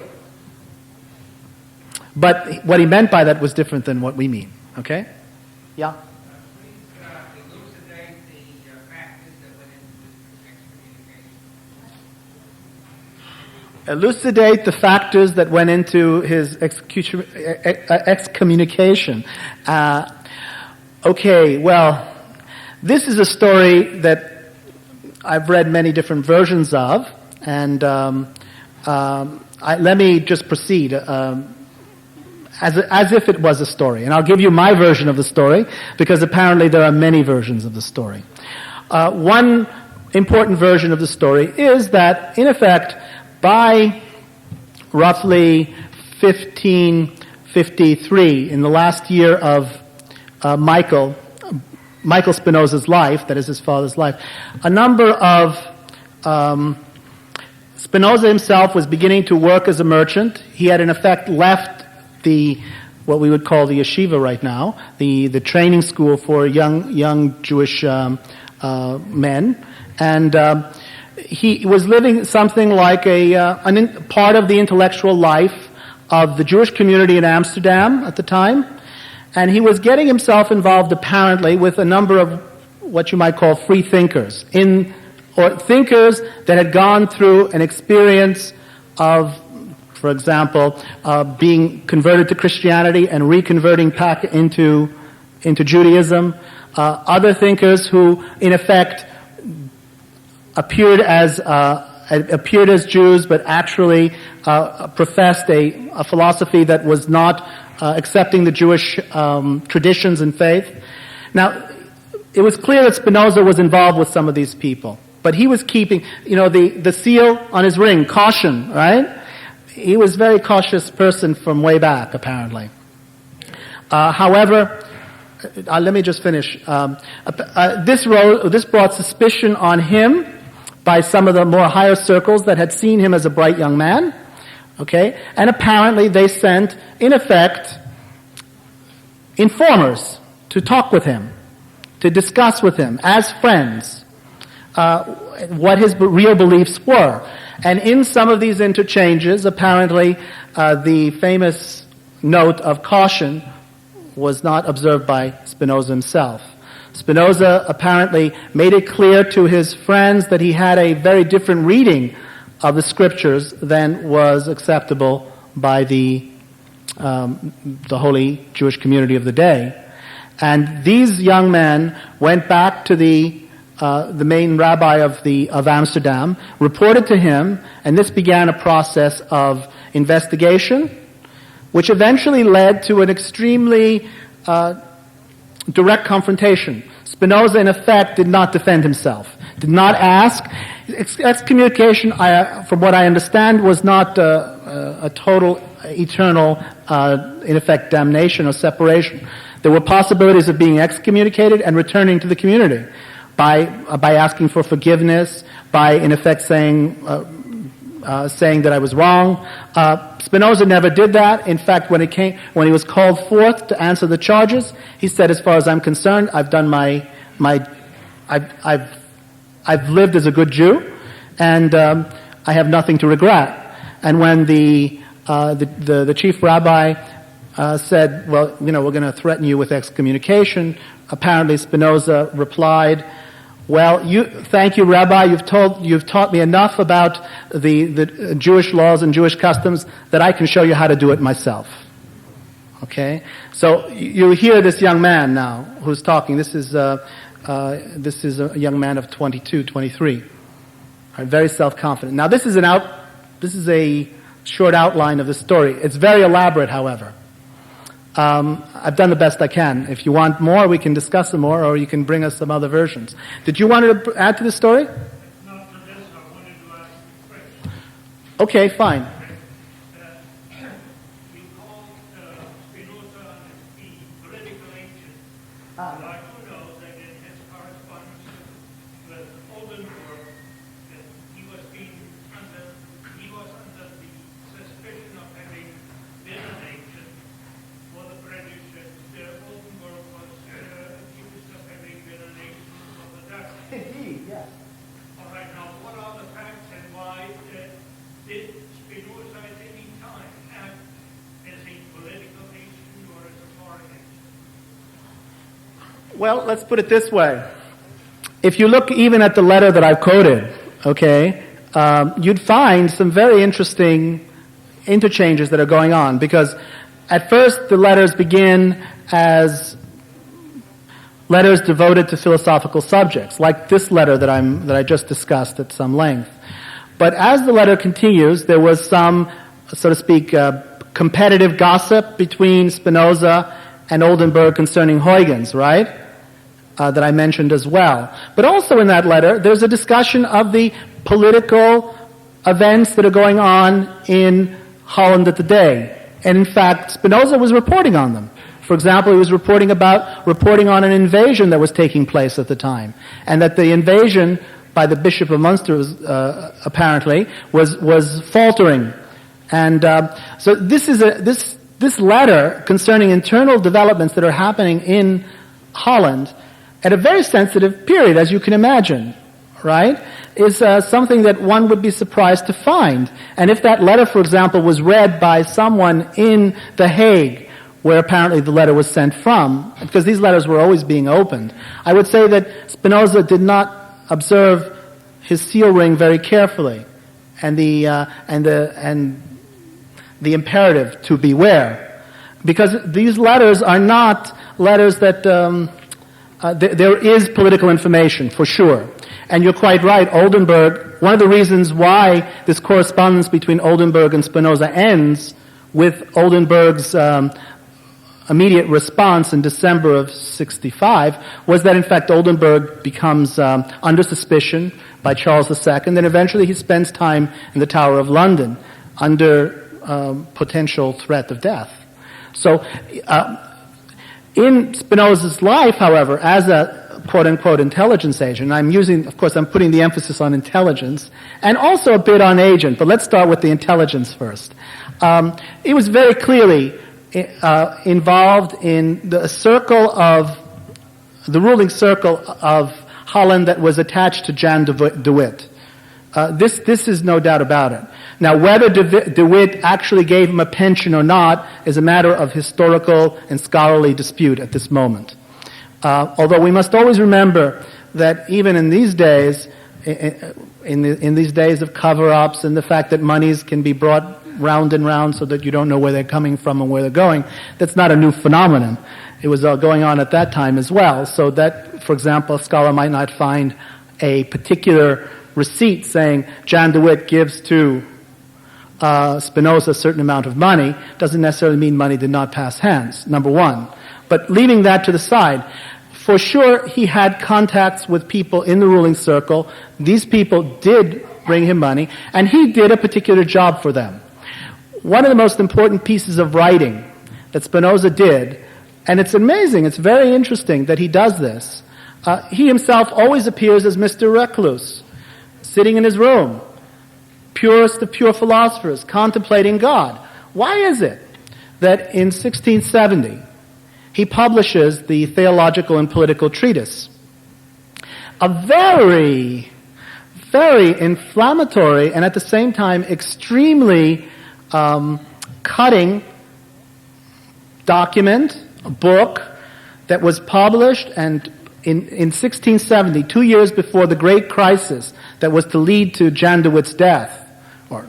But what he meant by that was different than what we mean, okay? Yeah? Elucidate the factors that went into his excommunication. Okay, well, this is a story that I've read many different versions of, and let me just proceed. as if it was a story. And I'll give you my version of the story, because apparently there are many versions of the story. One important version of the story is that, in effect, by roughly 1553, in the last year of Michael Spinoza's life, that is his father's life, a number of Spinoza himself was beginning to work as a merchant. He had in effect left what we would call the yeshiva right now, the training school for young Jewish men, and he was living something like part of the intellectual life of the Jewish community in Amsterdam at the time, and he was getting himself involved apparently with a number of what you might call free thinkers, or thinkers that had gone through an experience of, for example, being converted to Christianity and reconverting back into Judaism. Other thinkers who, in effect, appeared as Jews, but actually professed a philosophy that was not accepting the Jewish traditions and faith. Now, it was clear that Spinoza was involved with some of these people, but he was keeping, the seal on his ring, caution, right? He was a very cautious person from way back, apparently. However, let me just finish. This brought suspicion on him by some of the more higher circles that had seen him as a bright young man. Okay? And apparently they sent, in effect, informers to talk with him, to discuss with him as friends what his real beliefs were. And in some of these interchanges, apparently, the famous note of caution was not observed by Spinoza himself. Spinoza apparently made it clear to his friends that he had a very different reading of the scriptures than was acceptable by the holy Jewish community of the day. And these young men went back to the main rabbi of Amsterdam, reported to him, and this began a process of investigation, which eventually led to an extremely direct confrontation. Spinoza, in effect, did not defend himself, did not ask. Excommunication, from what I understand, was not a total, eternal, in effect, damnation or separation. There were possibilities of being excommunicated and returning to the community by asking for forgiveness, by, in effect, saying that I was wrong. Spinoza never did that. In fact, when he was called forth to answer the charges, he said, "As far as I'm concerned, I've done I've lived as a good Jew, and I have nothing to regret." And when the chief rabbi said, "Well, we're going to threaten you with excommunication," apparently Spinoza replied, "Well, thank you, Rabbi. You've taught me enough about the Jewish laws and Jewish customs that I can show you how to do it myself." Okay, so you hear this young man now who's talking. This is a young man of 22, 23, right, very self-confident. Now, this is a short outline of the story. It's very elaborate, however. I've done the best I can. If you want more, we can discuss some more, or you can bring us some other versions. Did you want to add to the story? Not to this, I wanted to ask a question. Okay, fine. You called Spinoza the political ancient. But I do know that in his correspondence with Oldenburg, that he was under the suspicion of having been an ancient for the British, and Oldenburg was accused of having been an ancient for the Dutch. Indeed, yes. All right, now what are the facts and why did Spinoza at any time act as a political agent or as a foreign agent? Well, let's put it this way. If you look even at the letter that I've quoted, okay, you'd find some very interesting interchanges that are going on, because at first the letters begin as letters devoted to philosophical subjects, like this letter that I just discussed at some length. But as the letter continues, there was some, so to speak, competitive gossip between Spinoza and Oldenburg concerning Huygens, right? That I mentioned as well. But also in that letter, there's a discussion of the political events that are going on in Holland at the day. And in fact, Spinoza was reporting on them. For example, he was reporting on an invasion that was taking place at the time. And that the invasion by the Bishop of Munster apparently was faltering. And so this letter concerning internal developments that are happening in Holland at a very sensitive period, as you can imagine, right, is something that one would be surprised to find. And if that letter, for example, was read by someone in The Hague, where apparently the letter was sent from, because these letters were always being opened, I would say that Spinoza did not observe his seal ring very carefully, and the imperative to beware, because these letters are not letters that there is political information for sure. And you're quite right, Oldenburg, one of the reasons why this correspondence between Oldenburg and Spinoza ends with Oldenburg's immediate response in December of 65 was that in fact Oldenburg becomes under suspicion by Charles II, and eventually he spends time in the Tower of London under potential threat of death. So in Spinoza's life, however, as a quote-unquote intelligence agent, I'm putting the emphasis on intelligence, and also a bit on agent, but let's start with the intelligence first. He was very clearly involved in the ruling circle of Holland that was attached to Jan de Witt. This is no doubt about it. Now, whether de Witt actually gave him a pension or not is a matter of historical and scholarly dispute at this moment. Although we must always remember that even in these days, in these days of cover-ups and the fact that monies can be brought round and round so that you don't know where they're coming from and where they're going, that's not a new phenomenon. It was going on at that time as well. So that, for example, a scholar might not find a particular receipt saying Jan de Witt gives to Spinoza a certain amount of money, doesn't necessarily mean money did not pass hands, number one. But leaving that to the side, for sure he had contacts with people in the ruling circle. These people did bring him money, and he did a particular job for them. One of the most important pieces of writing that Spinoza did, and it's amazing, it's very interesting that he does this, he himself always appears as Mr. Recluse, sitting in his room, purest of pure philosophers, contemplating God. Why is it that in 1670 he publishes the Theological and Political Treatise, a very, very inflammatory and at the same time extremely cutting document, a book that was published and in 1670, 2 years before the great crisis that was to lead to Jan de Witt's death, or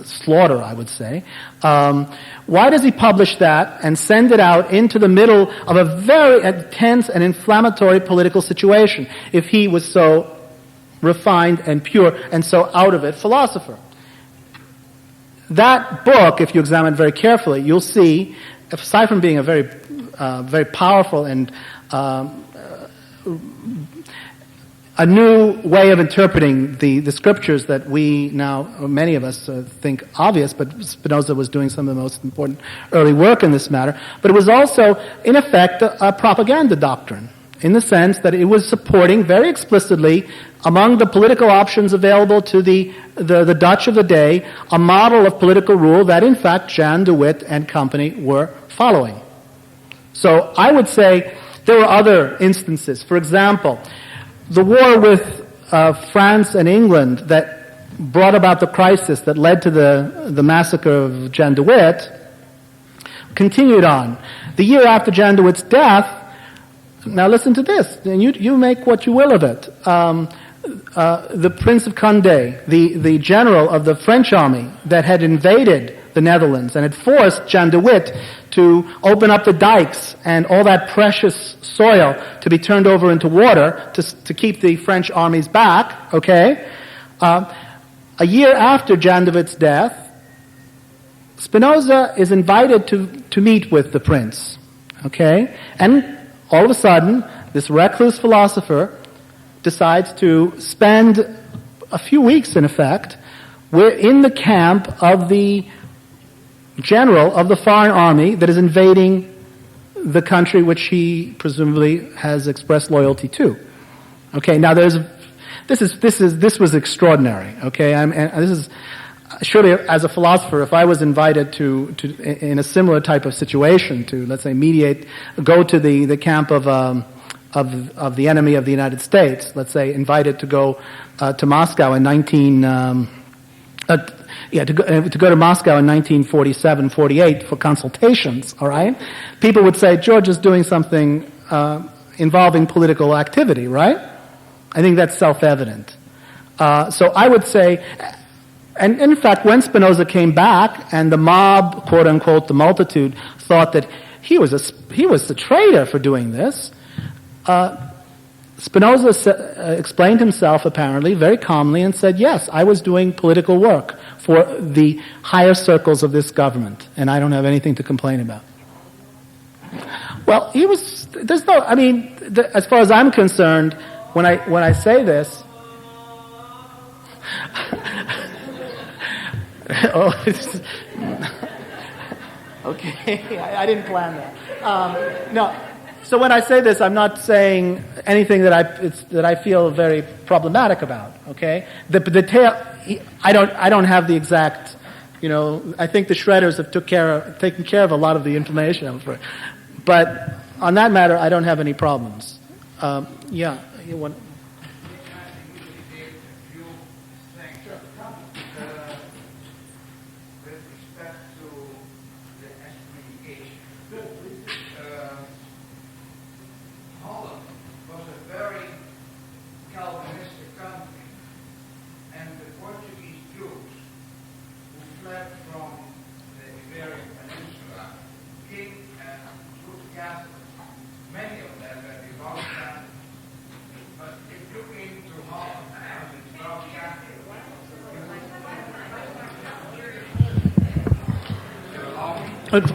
slaughter, I would say. Why does he publish that and send it out into the middle of a very tense and inflammatory political situation if he was so refined and pure and so out of it philosopher? That book, if you examine it very carefully, you'll see, aside from being a very, very powerful and a new way of interpreting the scriptures that we now, many of us, think obvious, but Spinoza was doing some of the most important early work in this matter. But it was also, in effect, a propaganda doctrine, in the sense that it was supporting very explicitly, among the political options available to the Dutch of the day, a model of political rule that, in fact, Jan de Witt and company were following. So I would say there were other instances. For example, the war with France and England that brought about the crisis that led to the massacre of Jan de Witt continued on. The year after Jan de Witt's death, now listen to this, and you make what you will of it. The Prince of Condé, the general of the French army that had invaded the Netherlands and had forced Jan de Witt to open up the dikes and all that precious soil to be turned over into water to keep the French armies back, okay? A year after Jan de Witt's death, Spinoza is invited to meet with the prince, okay? And all of a sudden, this recluse philosopher decides to spend a few weeks, in effect, in the camp of the general of the foreign army that is invading the country which he presumably has expressed loyalty to. Okay, now this was extraordinary. Okay, and this is surely, as a philosopher, if I was invited to in a similar type of situation to, let's say, go to the camp of the enemy of the United States, let's say, invited to go to Moscow in to go to Moscow in 1947-48 for consultations, all right? People would say, George is doing something involving political activity, right? I think that's self-evident. So I would say, and in fact, when Spinoza came back and the mob, quote-unquote, the multitude, thought that he was the traitor for doing this, Spinoza explained himself, apparently, very calmly, and said, yes, I was doing political work for the higher circles of this government, and I don't have anything to complain about. Well, as far as I'm concerned, when I say this, okay, I didn't plan that. No. So when I say this, I'm not saying anything that I feel very problematic about. Okay, the detail. I don't have the exact. I think the shredders have taken care of a lot of the information. But on that matter, I don't have any problems. Yeah. You want?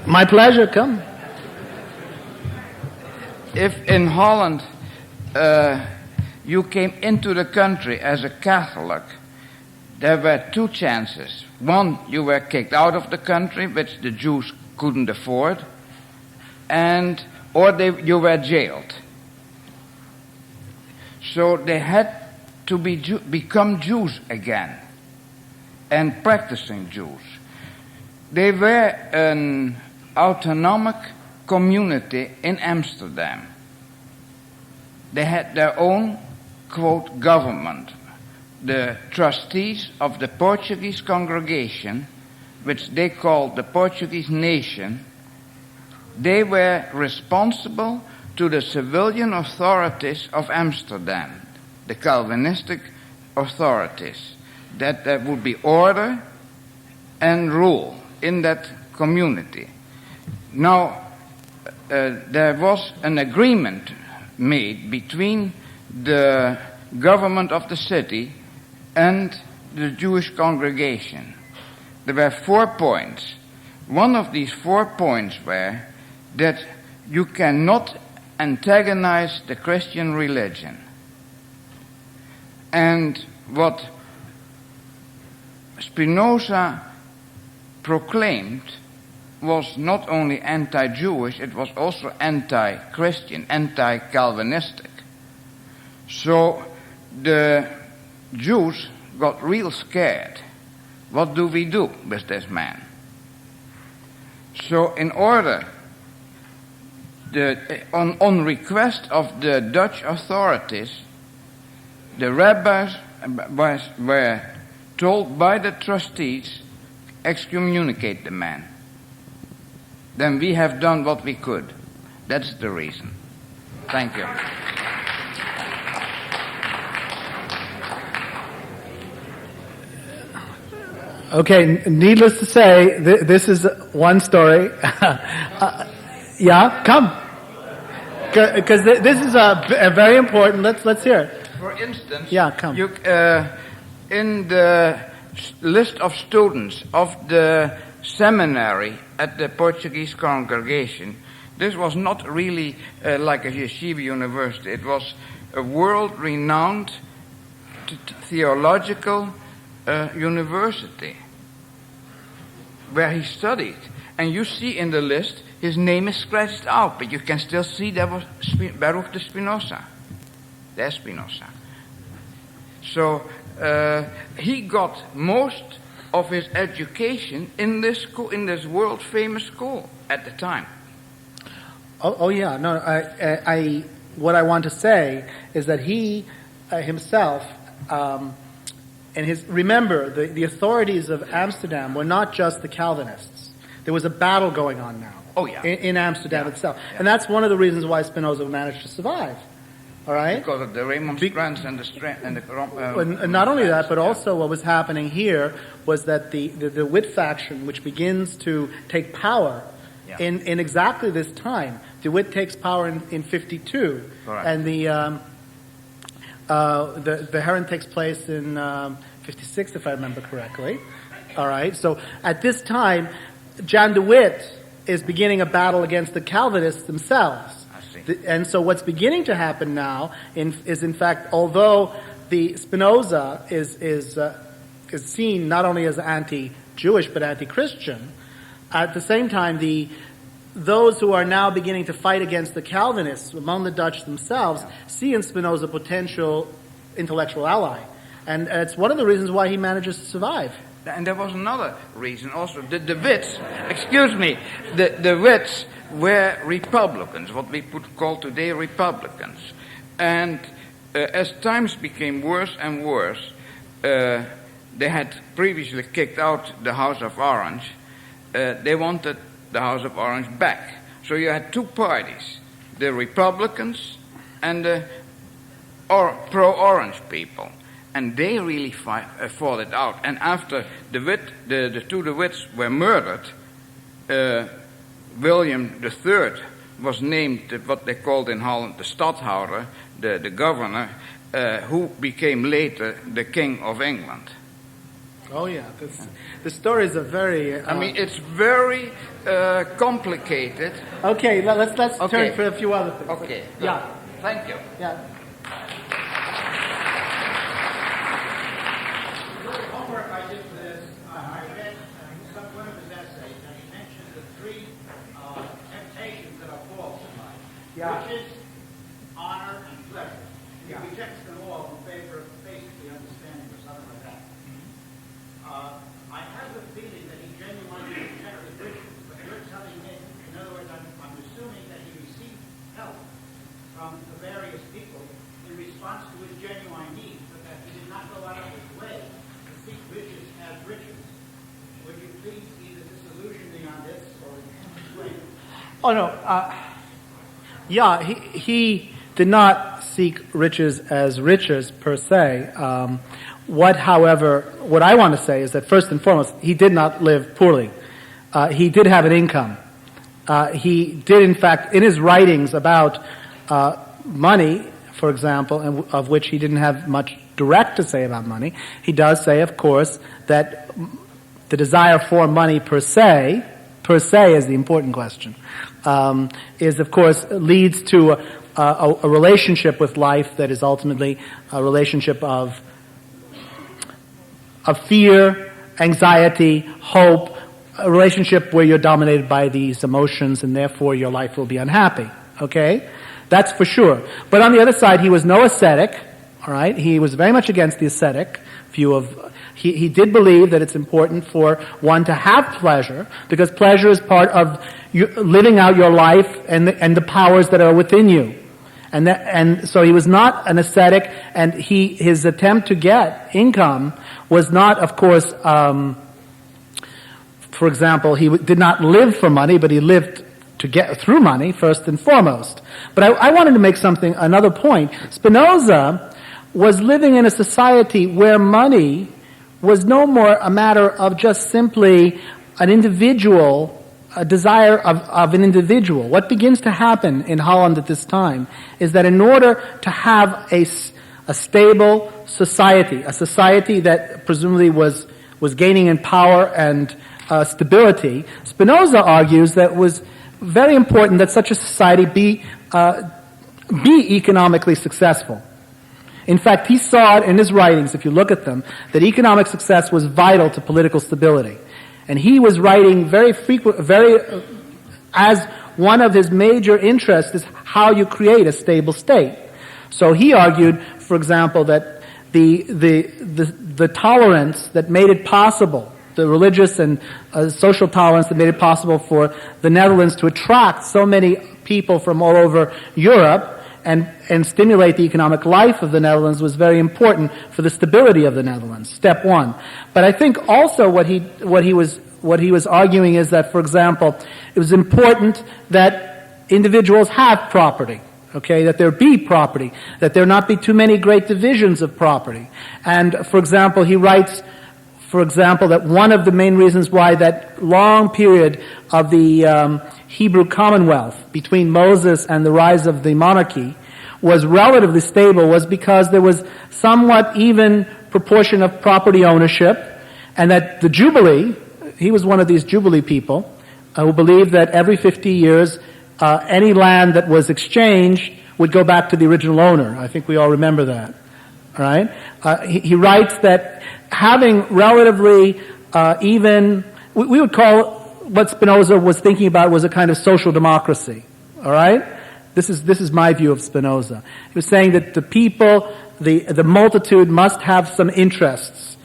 My pleasure, come. If in Holland you came into the country as a Catholic, there were two chances. One, you were kicked out of the country, which the Jews couldn't afford, or you were jailed. So they had to become Jews again, and practicing Jews. They were an autonomic community in Amsterdam. They had their own, quote, government. The trustees of the Portuguese congregation, which they called the Portuguese nation, they were responsible to the civilian authorities of Amsterdam, the Calvinistic authorities, that there would be order and rule in that community. Now, there was an agreement made between the government of the city and the Jewish congregation. There were 4 points. One of these 4 points were that you cannot antagonize the Christian religion. And what Spinoza proclaimed was not only anti-Jewish, it was also anti-Christian, anti-Calvinistic. So the Jews got real scared. What do we do with this man? So in order, on request of the Dutch authorities, the rabbis were told by the trustees, excommunicate the man. Then we have done what we could. That's the reason. Thank you. Okay, needless to say, this is one story. Yeah, come. Because this is a very important, let's hear it. For instance, yeah, come. In the list of students of the seminary at the Portuguese congregation. This was not really like a yeshiva university. It was a world-renowned theological university where he studied. And you see in the list, his name is scratched out, but you can still see there was Baruch de Spinoza. There's Spinoza. So he got most of his education in this school, in this world-famous school at the time. Oh yeah, no. What I want to say is that he himself, and remember, the authorities of Amsterdam were not just the Calvinists. There was a battle going on now. Oh yeah, in Amsterdam itself, yeah. And that's one of the reasons why Spinoza managed to survive. All right, because of the remonstrance and the strength and the. Not only that, but also what was happening here was that the Witt faction, which begins to take power. Yeah. In exactly this time, DeWitt takes power in 52, Correct. And the Heron takes place in 56, if I remember correctly. All right, so at this time, John DeWitt is beginning a battle against the Calvinists themselves. I see. And so what's beginning to happen now is in fact, although the Spinoza is seen not only as anti-Jewish but anti-Christian. At the same time, those who are now beginning to fight against the Calvinists among the Dutch themselves see in Spinoza a potential intellectual ally. And it's one of the reasons why he manages to survive. And there was another reason also. The Wits, excuse me, the Wits were Republicans, what we would call today Republicans. And as times became worse and worse, they had previously kicked out the House of Orange. They wanted the House of Orange back. So you had two parties, the Republicans and the pro-Orange people. And they really fought it out. And after the two DeWitts were murdered, William III was named what they called in Holland the stadhouder, the governor, who became later the King of England. Oh yeah, the stories are very. I mean, it's very complicated. Okay, let's Okay. turn for a few other things. Okay. Yeah. Thank you. Yeah. Homework I did for this, I read one of his essays, and he mentioned the three temptations that are false in life. Yeah. Riches, honor, and pleasure. He Yeah. rejects them all in favor of basically understanding or something like that. I have the feeling that he genuinely rejected riches, but you're telling me, in other words, I'm assuming that he received help from the various people in response to his genuine needs, but that he did not go out of his way to seek riches as riches. Would you please either disillusion me on this or explain? Oh no. Yeah, he did not seek riches as riches per se. However, what I want to say is that first and foremost, he did not live poorly. He did have an income. He did, in fact, in his writings about money, for example, and of which he didn't have much direct to say about money, he does say, of course, that the desire for money per se is the important question, is, of course, leads to a relationship with life that is ultimately a relationship of fear, anxiety, hope, a relationship where you're dominated by these emotions and therefore your life will be unhappy. Okay? That's for sure. But on the other side, he was no ascetic. All right? He was very much against the ascetic view of... He did believe that it's important for one to have pleasure, because pleasure is part of living out your life and the powers that are within you. And so he was not an ascetic, and his attempt to get income was not, of course, for example, he did not live for money, but he lived to get through money first and foremost. But I wanted to make another point. Spinoza was living in a society where money was no more a matter of just simply an individual, a desire of an individual. What begins to happen in Holland at this time is that in order to have a stable society, a society that presumably was gaining in power and stability, Spinoza argues that it was very important that such a society be economically successful. In fact, he saw it in his writings, if you look at them, that economic success was vital to political stability. And he was writing as one of his major interests is how you create a stable state. So he argued, for example, that the tolerance that made it possible, the religious and social tolerance that made it possible for the Netherlands to attract so many people from all over Europe and stimulate the economic life of the Netherlands was very important for the stability of the Netherlands, step one. But I think also what he was arguing is that, for example, it was important that individuals have property, okay, that there be property, that there not be too many great divisions of property. And, for example, he writes, for example, that one of the main reasons why that long period of the Hebrew Commonwealth between Moses and the rise of the monarchy was relatively stable was because there was somewhat even proportion of property ownership, and that the Jubilee, he was one of these Jubilee people who believed that every 50 years any land that was exchanged would go back to the original owner. I think we all remember that. All right? He writes that having relatively even, we would call what Spinoza was thinking about was a kind of social democracy. All right? This is my view of Spinoza. He was saying that the people, the multitude must have some interests.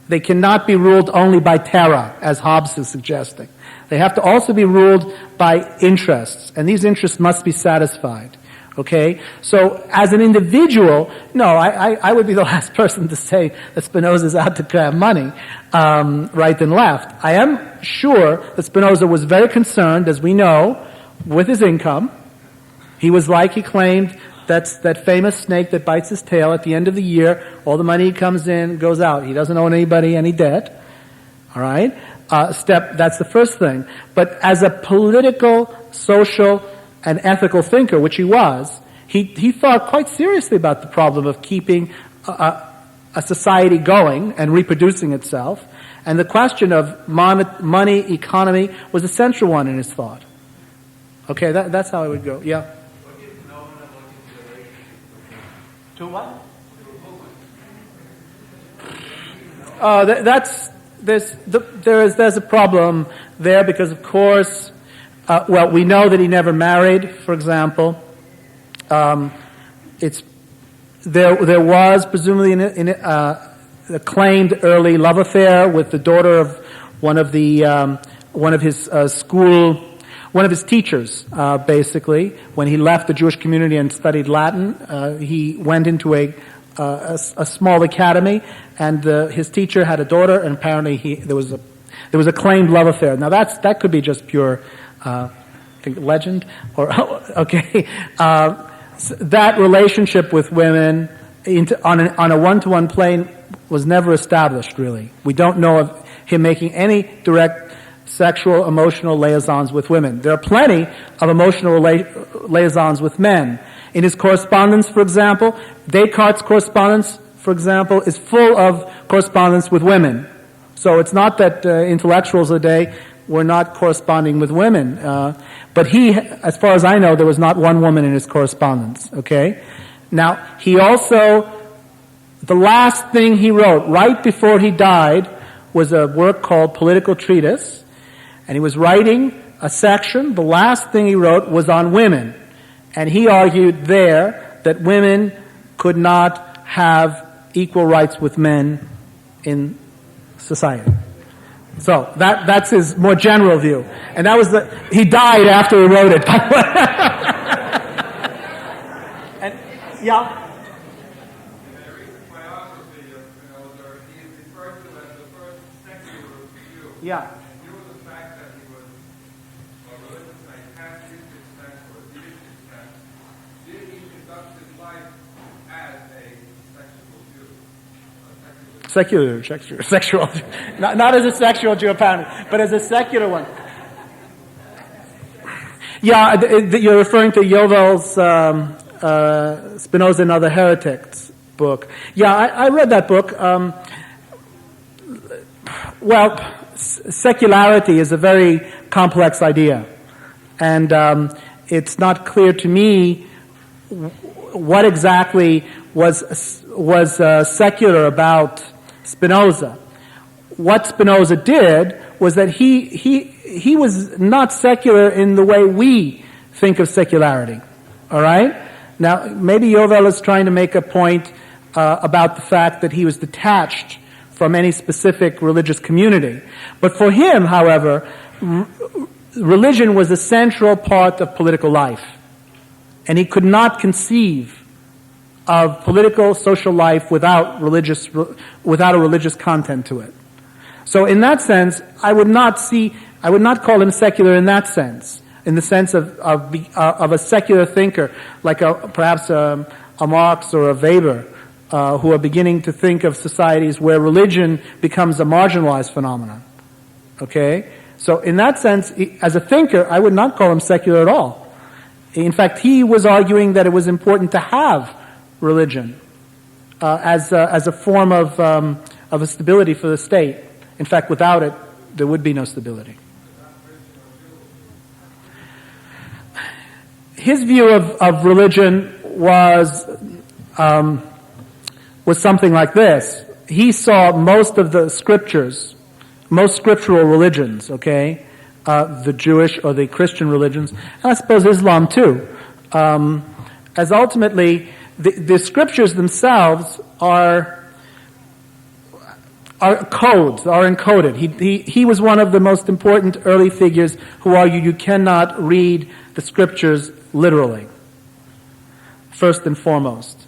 They cannot be ruled only by terror, as Hobbes is suggesting. They have to also be ruled by interests, and these interests must be satisfied. Okay? So, as an individual, no, I would be the last person to say that Spinoza is out to grab money, right and left. I am sure that Spinoza was very concerned, as we know, with his income. He was like, he claimed, that's that famous snake that bites his tail. At the end of the year, all the money comes in, goes out. He doesn't owe anybody any debt. All right? That's the first thing. But as a political, social, and ethical thinker, which he was, he thought quite seriously about the problem of keeping a society going and reproducing itself. And the question of money, economy, was a central one in his thought. Okay, that's how I would go. Yeah? To what? There's a problem there because, of course, we know that he never married, for example. There was presumably a claimed early love affair with the daughter of one of his teachers, basically. When he left the Jewish community and studied Latin, he went into a small academy, and his teacher had a daughter, and apparently there was a claimed love affair. Now that could be just pure, I think, legend, or okay. That relationship with women on a one-to-one plane was never established. Really, we don't know of him making any direct sexual, emotional liaisons with women. There are plenty of emotional liaisons with men. In his correspondence, for example, Descartes' correspondence, for example, is full of correspondence with women. So it's not that intellectuals of the day were not corresponding with women. But he, as far as I know, there was not one woman in his correspondence. Okay? Now, he also, the last thing he wrote, right before he died, was a work called Political Treatise. And he was writing a section, the last thing he wrote was on women. And he argued there that women could not have equal rights with men in society. So that's his more general view. And that was he died after he wrote it. And, yeah. Yeah. Secular, sexual, not as a sexual Jew apparently, but as a secular one. Yeah, you're referring to Yovel's Spinoza and Other Heretics book. Yeah, I read that book. secularity is a very complex idea. And it's not clear to me what exactly was secular about Spinoza. What Spinoza did was that he was not secular in the way we think of secularity. All right? Now, maybe Yovel is trying to make a point about the fact that he was detached from any specific religious community. But for him, however, religion was a central part of political life. And he could not conceive of political, social life without a religious content to it. So in that sense, I would not call him secular in that sense, in the sense of a secular thinker, like perhaps a Marx or a Weber, who are beginning to think of societies where religion becomes a marginalized phenomenon. Okay? So in that sense, as a thinker, I would not call him secular at all. In fact, he was arguing that it was important to have religion as a form of a stability for the state. In fact, without it, there would be no stability. His view of religion was something like this. He saw most of the scriptures, most scriptural religions, okay, the Jewish or the Christian religions, and I suppose Islam too, as ultimately the scriptures themselves are codes, are encoded. He was one of the most important early figures who argued you cannot read the scriptures literally, first and foremost.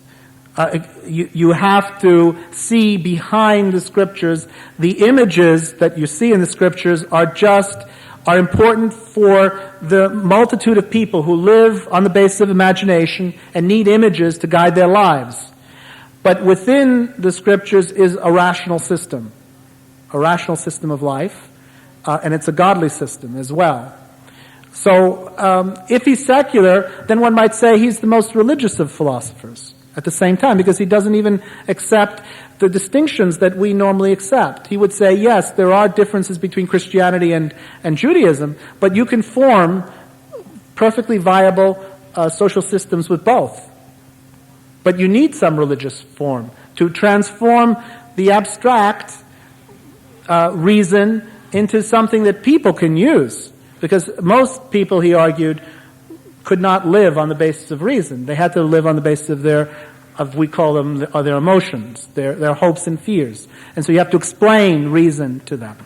You have to see behind the scriptures. The images that you see in the scriptures are important for the multitude of people who live on the basis of imagination and need images to guide their lives. But within the scriptures is a rational system of life, and it's a godly system as well. So if he's secular, then one might say he's the most religious of philosophers at the same time, because he doesn't even accept the distinctions that we normally accept. He would say, yes, there are differences between Christianity and Judaism, but you can form perfectly viable social systems with both. But you need some religious form to transform the abstract reason into something that people can use. Because most people, he argued, could not live on the basis of reason. They had to live on the basis of we call them, their emotions, their hopes and fears. And so you have to explain reason to them.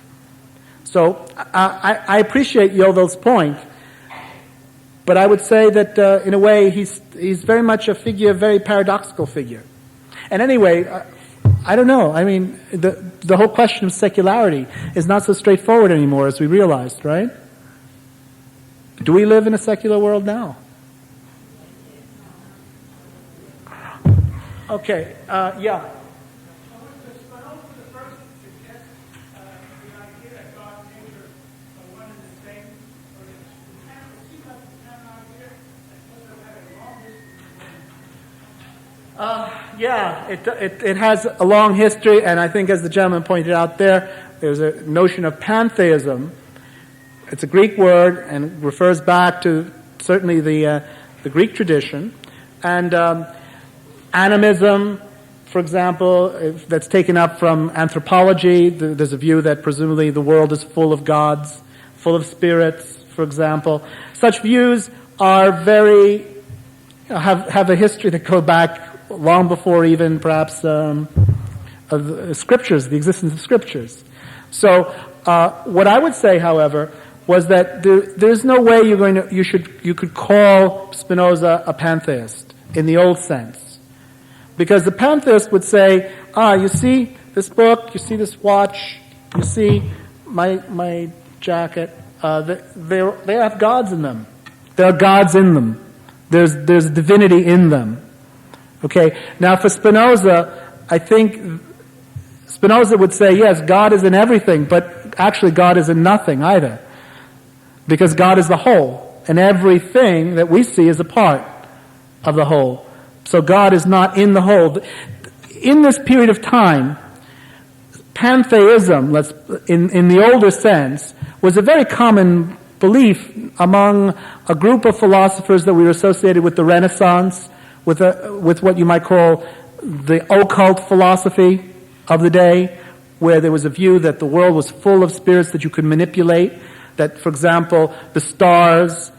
So I appreciate Yovel's point, but I would say that in a way he's very much a very paradoxical figure. And anyway, I don't know. I mean, the whole question of secularity is not so straightforward anymore as we realized, right? Do we live in a secular world now? Okay, yeah. Yeah, it has a long history, and I think as the gentleman pointed out there's a notion of pantheism. It's a Greek word and refers back to certainly the Greek tradition. And animism, for example, that's taken up from anthropology. There's a view that presumably the world is full of gods, full of spirits, for example. Such views are have a history that go back long before even perhaps of scriptures, the existence of scriptures. So what I would say, however, was that there's no way you could call Spinoza a pantheist in the old sense. Because the pantheist would say, you see this book, you see this watch, you see my jacket, they have gods in them. There are gods in them. There's divinity in them. Okay, now for Spinoza, I think Spinoza would say, yes, God is in everything, but actually God is in nothing either. Because God is the whole, and everything that we see is a part of the whole. So God is not in the whole. In this period of time, pantheism, in the older sense, was a very common belief among a group of philosophers that we were associated with the Renaissance, with what you might call the occult philosophy of the day, where there was a view that the world was full of spirits that you could manipulate, that, for example, the stars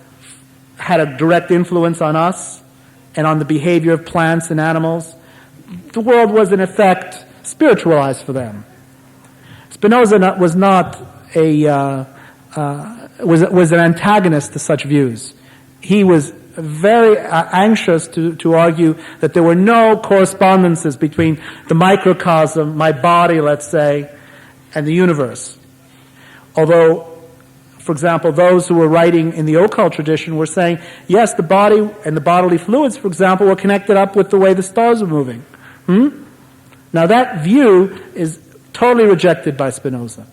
had a direct influence on us and on the behavior of plants and animals. The world was, in effect, spiritualized for them. Spinoza was not was an antagonist to such views. He was very anxious to argue that there were no correspondences between the microcosm, my body, let's say, and the universe. Although, for example, those who were writing in the occult tradition were saying, yes, the body and the bodily fluids, for example, were connected up with the way the stars were moving. Now that view is totally rejected by Spinoza.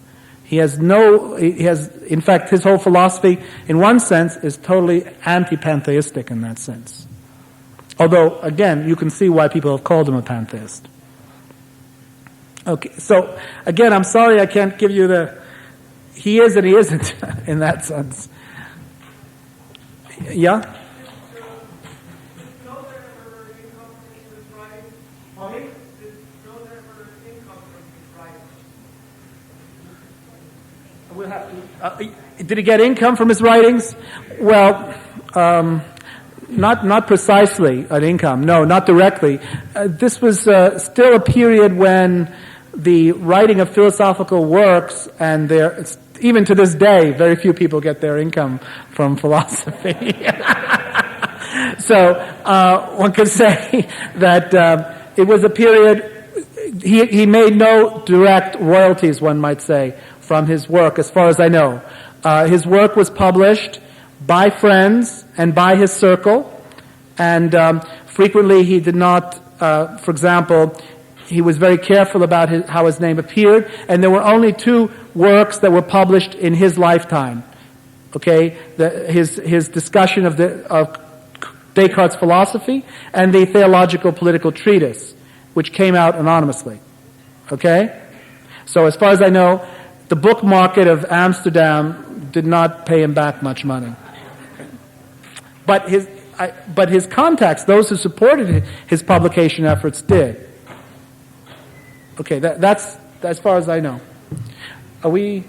In fact, his whole philosophy, in one sense, is totally anti-pantheistic in that sense. Although, again, you can see why people have called him a pantheist. Okay, so, again, I'm sorry I can't give you he is and he isn't in that sense. Yeah? We'll have to, did he get income from his writings? Well, not precisely an income. No, not directly. This was still a period when the writing of philosophical works, and even to this day, very few people get their income from philosophy. So one could say that it was a period. He made no direct royalties, one might say, from his work, as far as I know. His work was published by friends and by his circle, and frequently he did not, for example, he was very careful about how his name appeared, and there were only 2 works that were published in his lifetime. Okay, his discussion of Descartes' philosophy and the Theological Political Treatise, which came out anonymously. Okay? So as far as I know, the book market of Amsterdam did not pay him back much money. But his contacts, those who supported his publication efforts, did. Okay, that's as far as I know. Are we...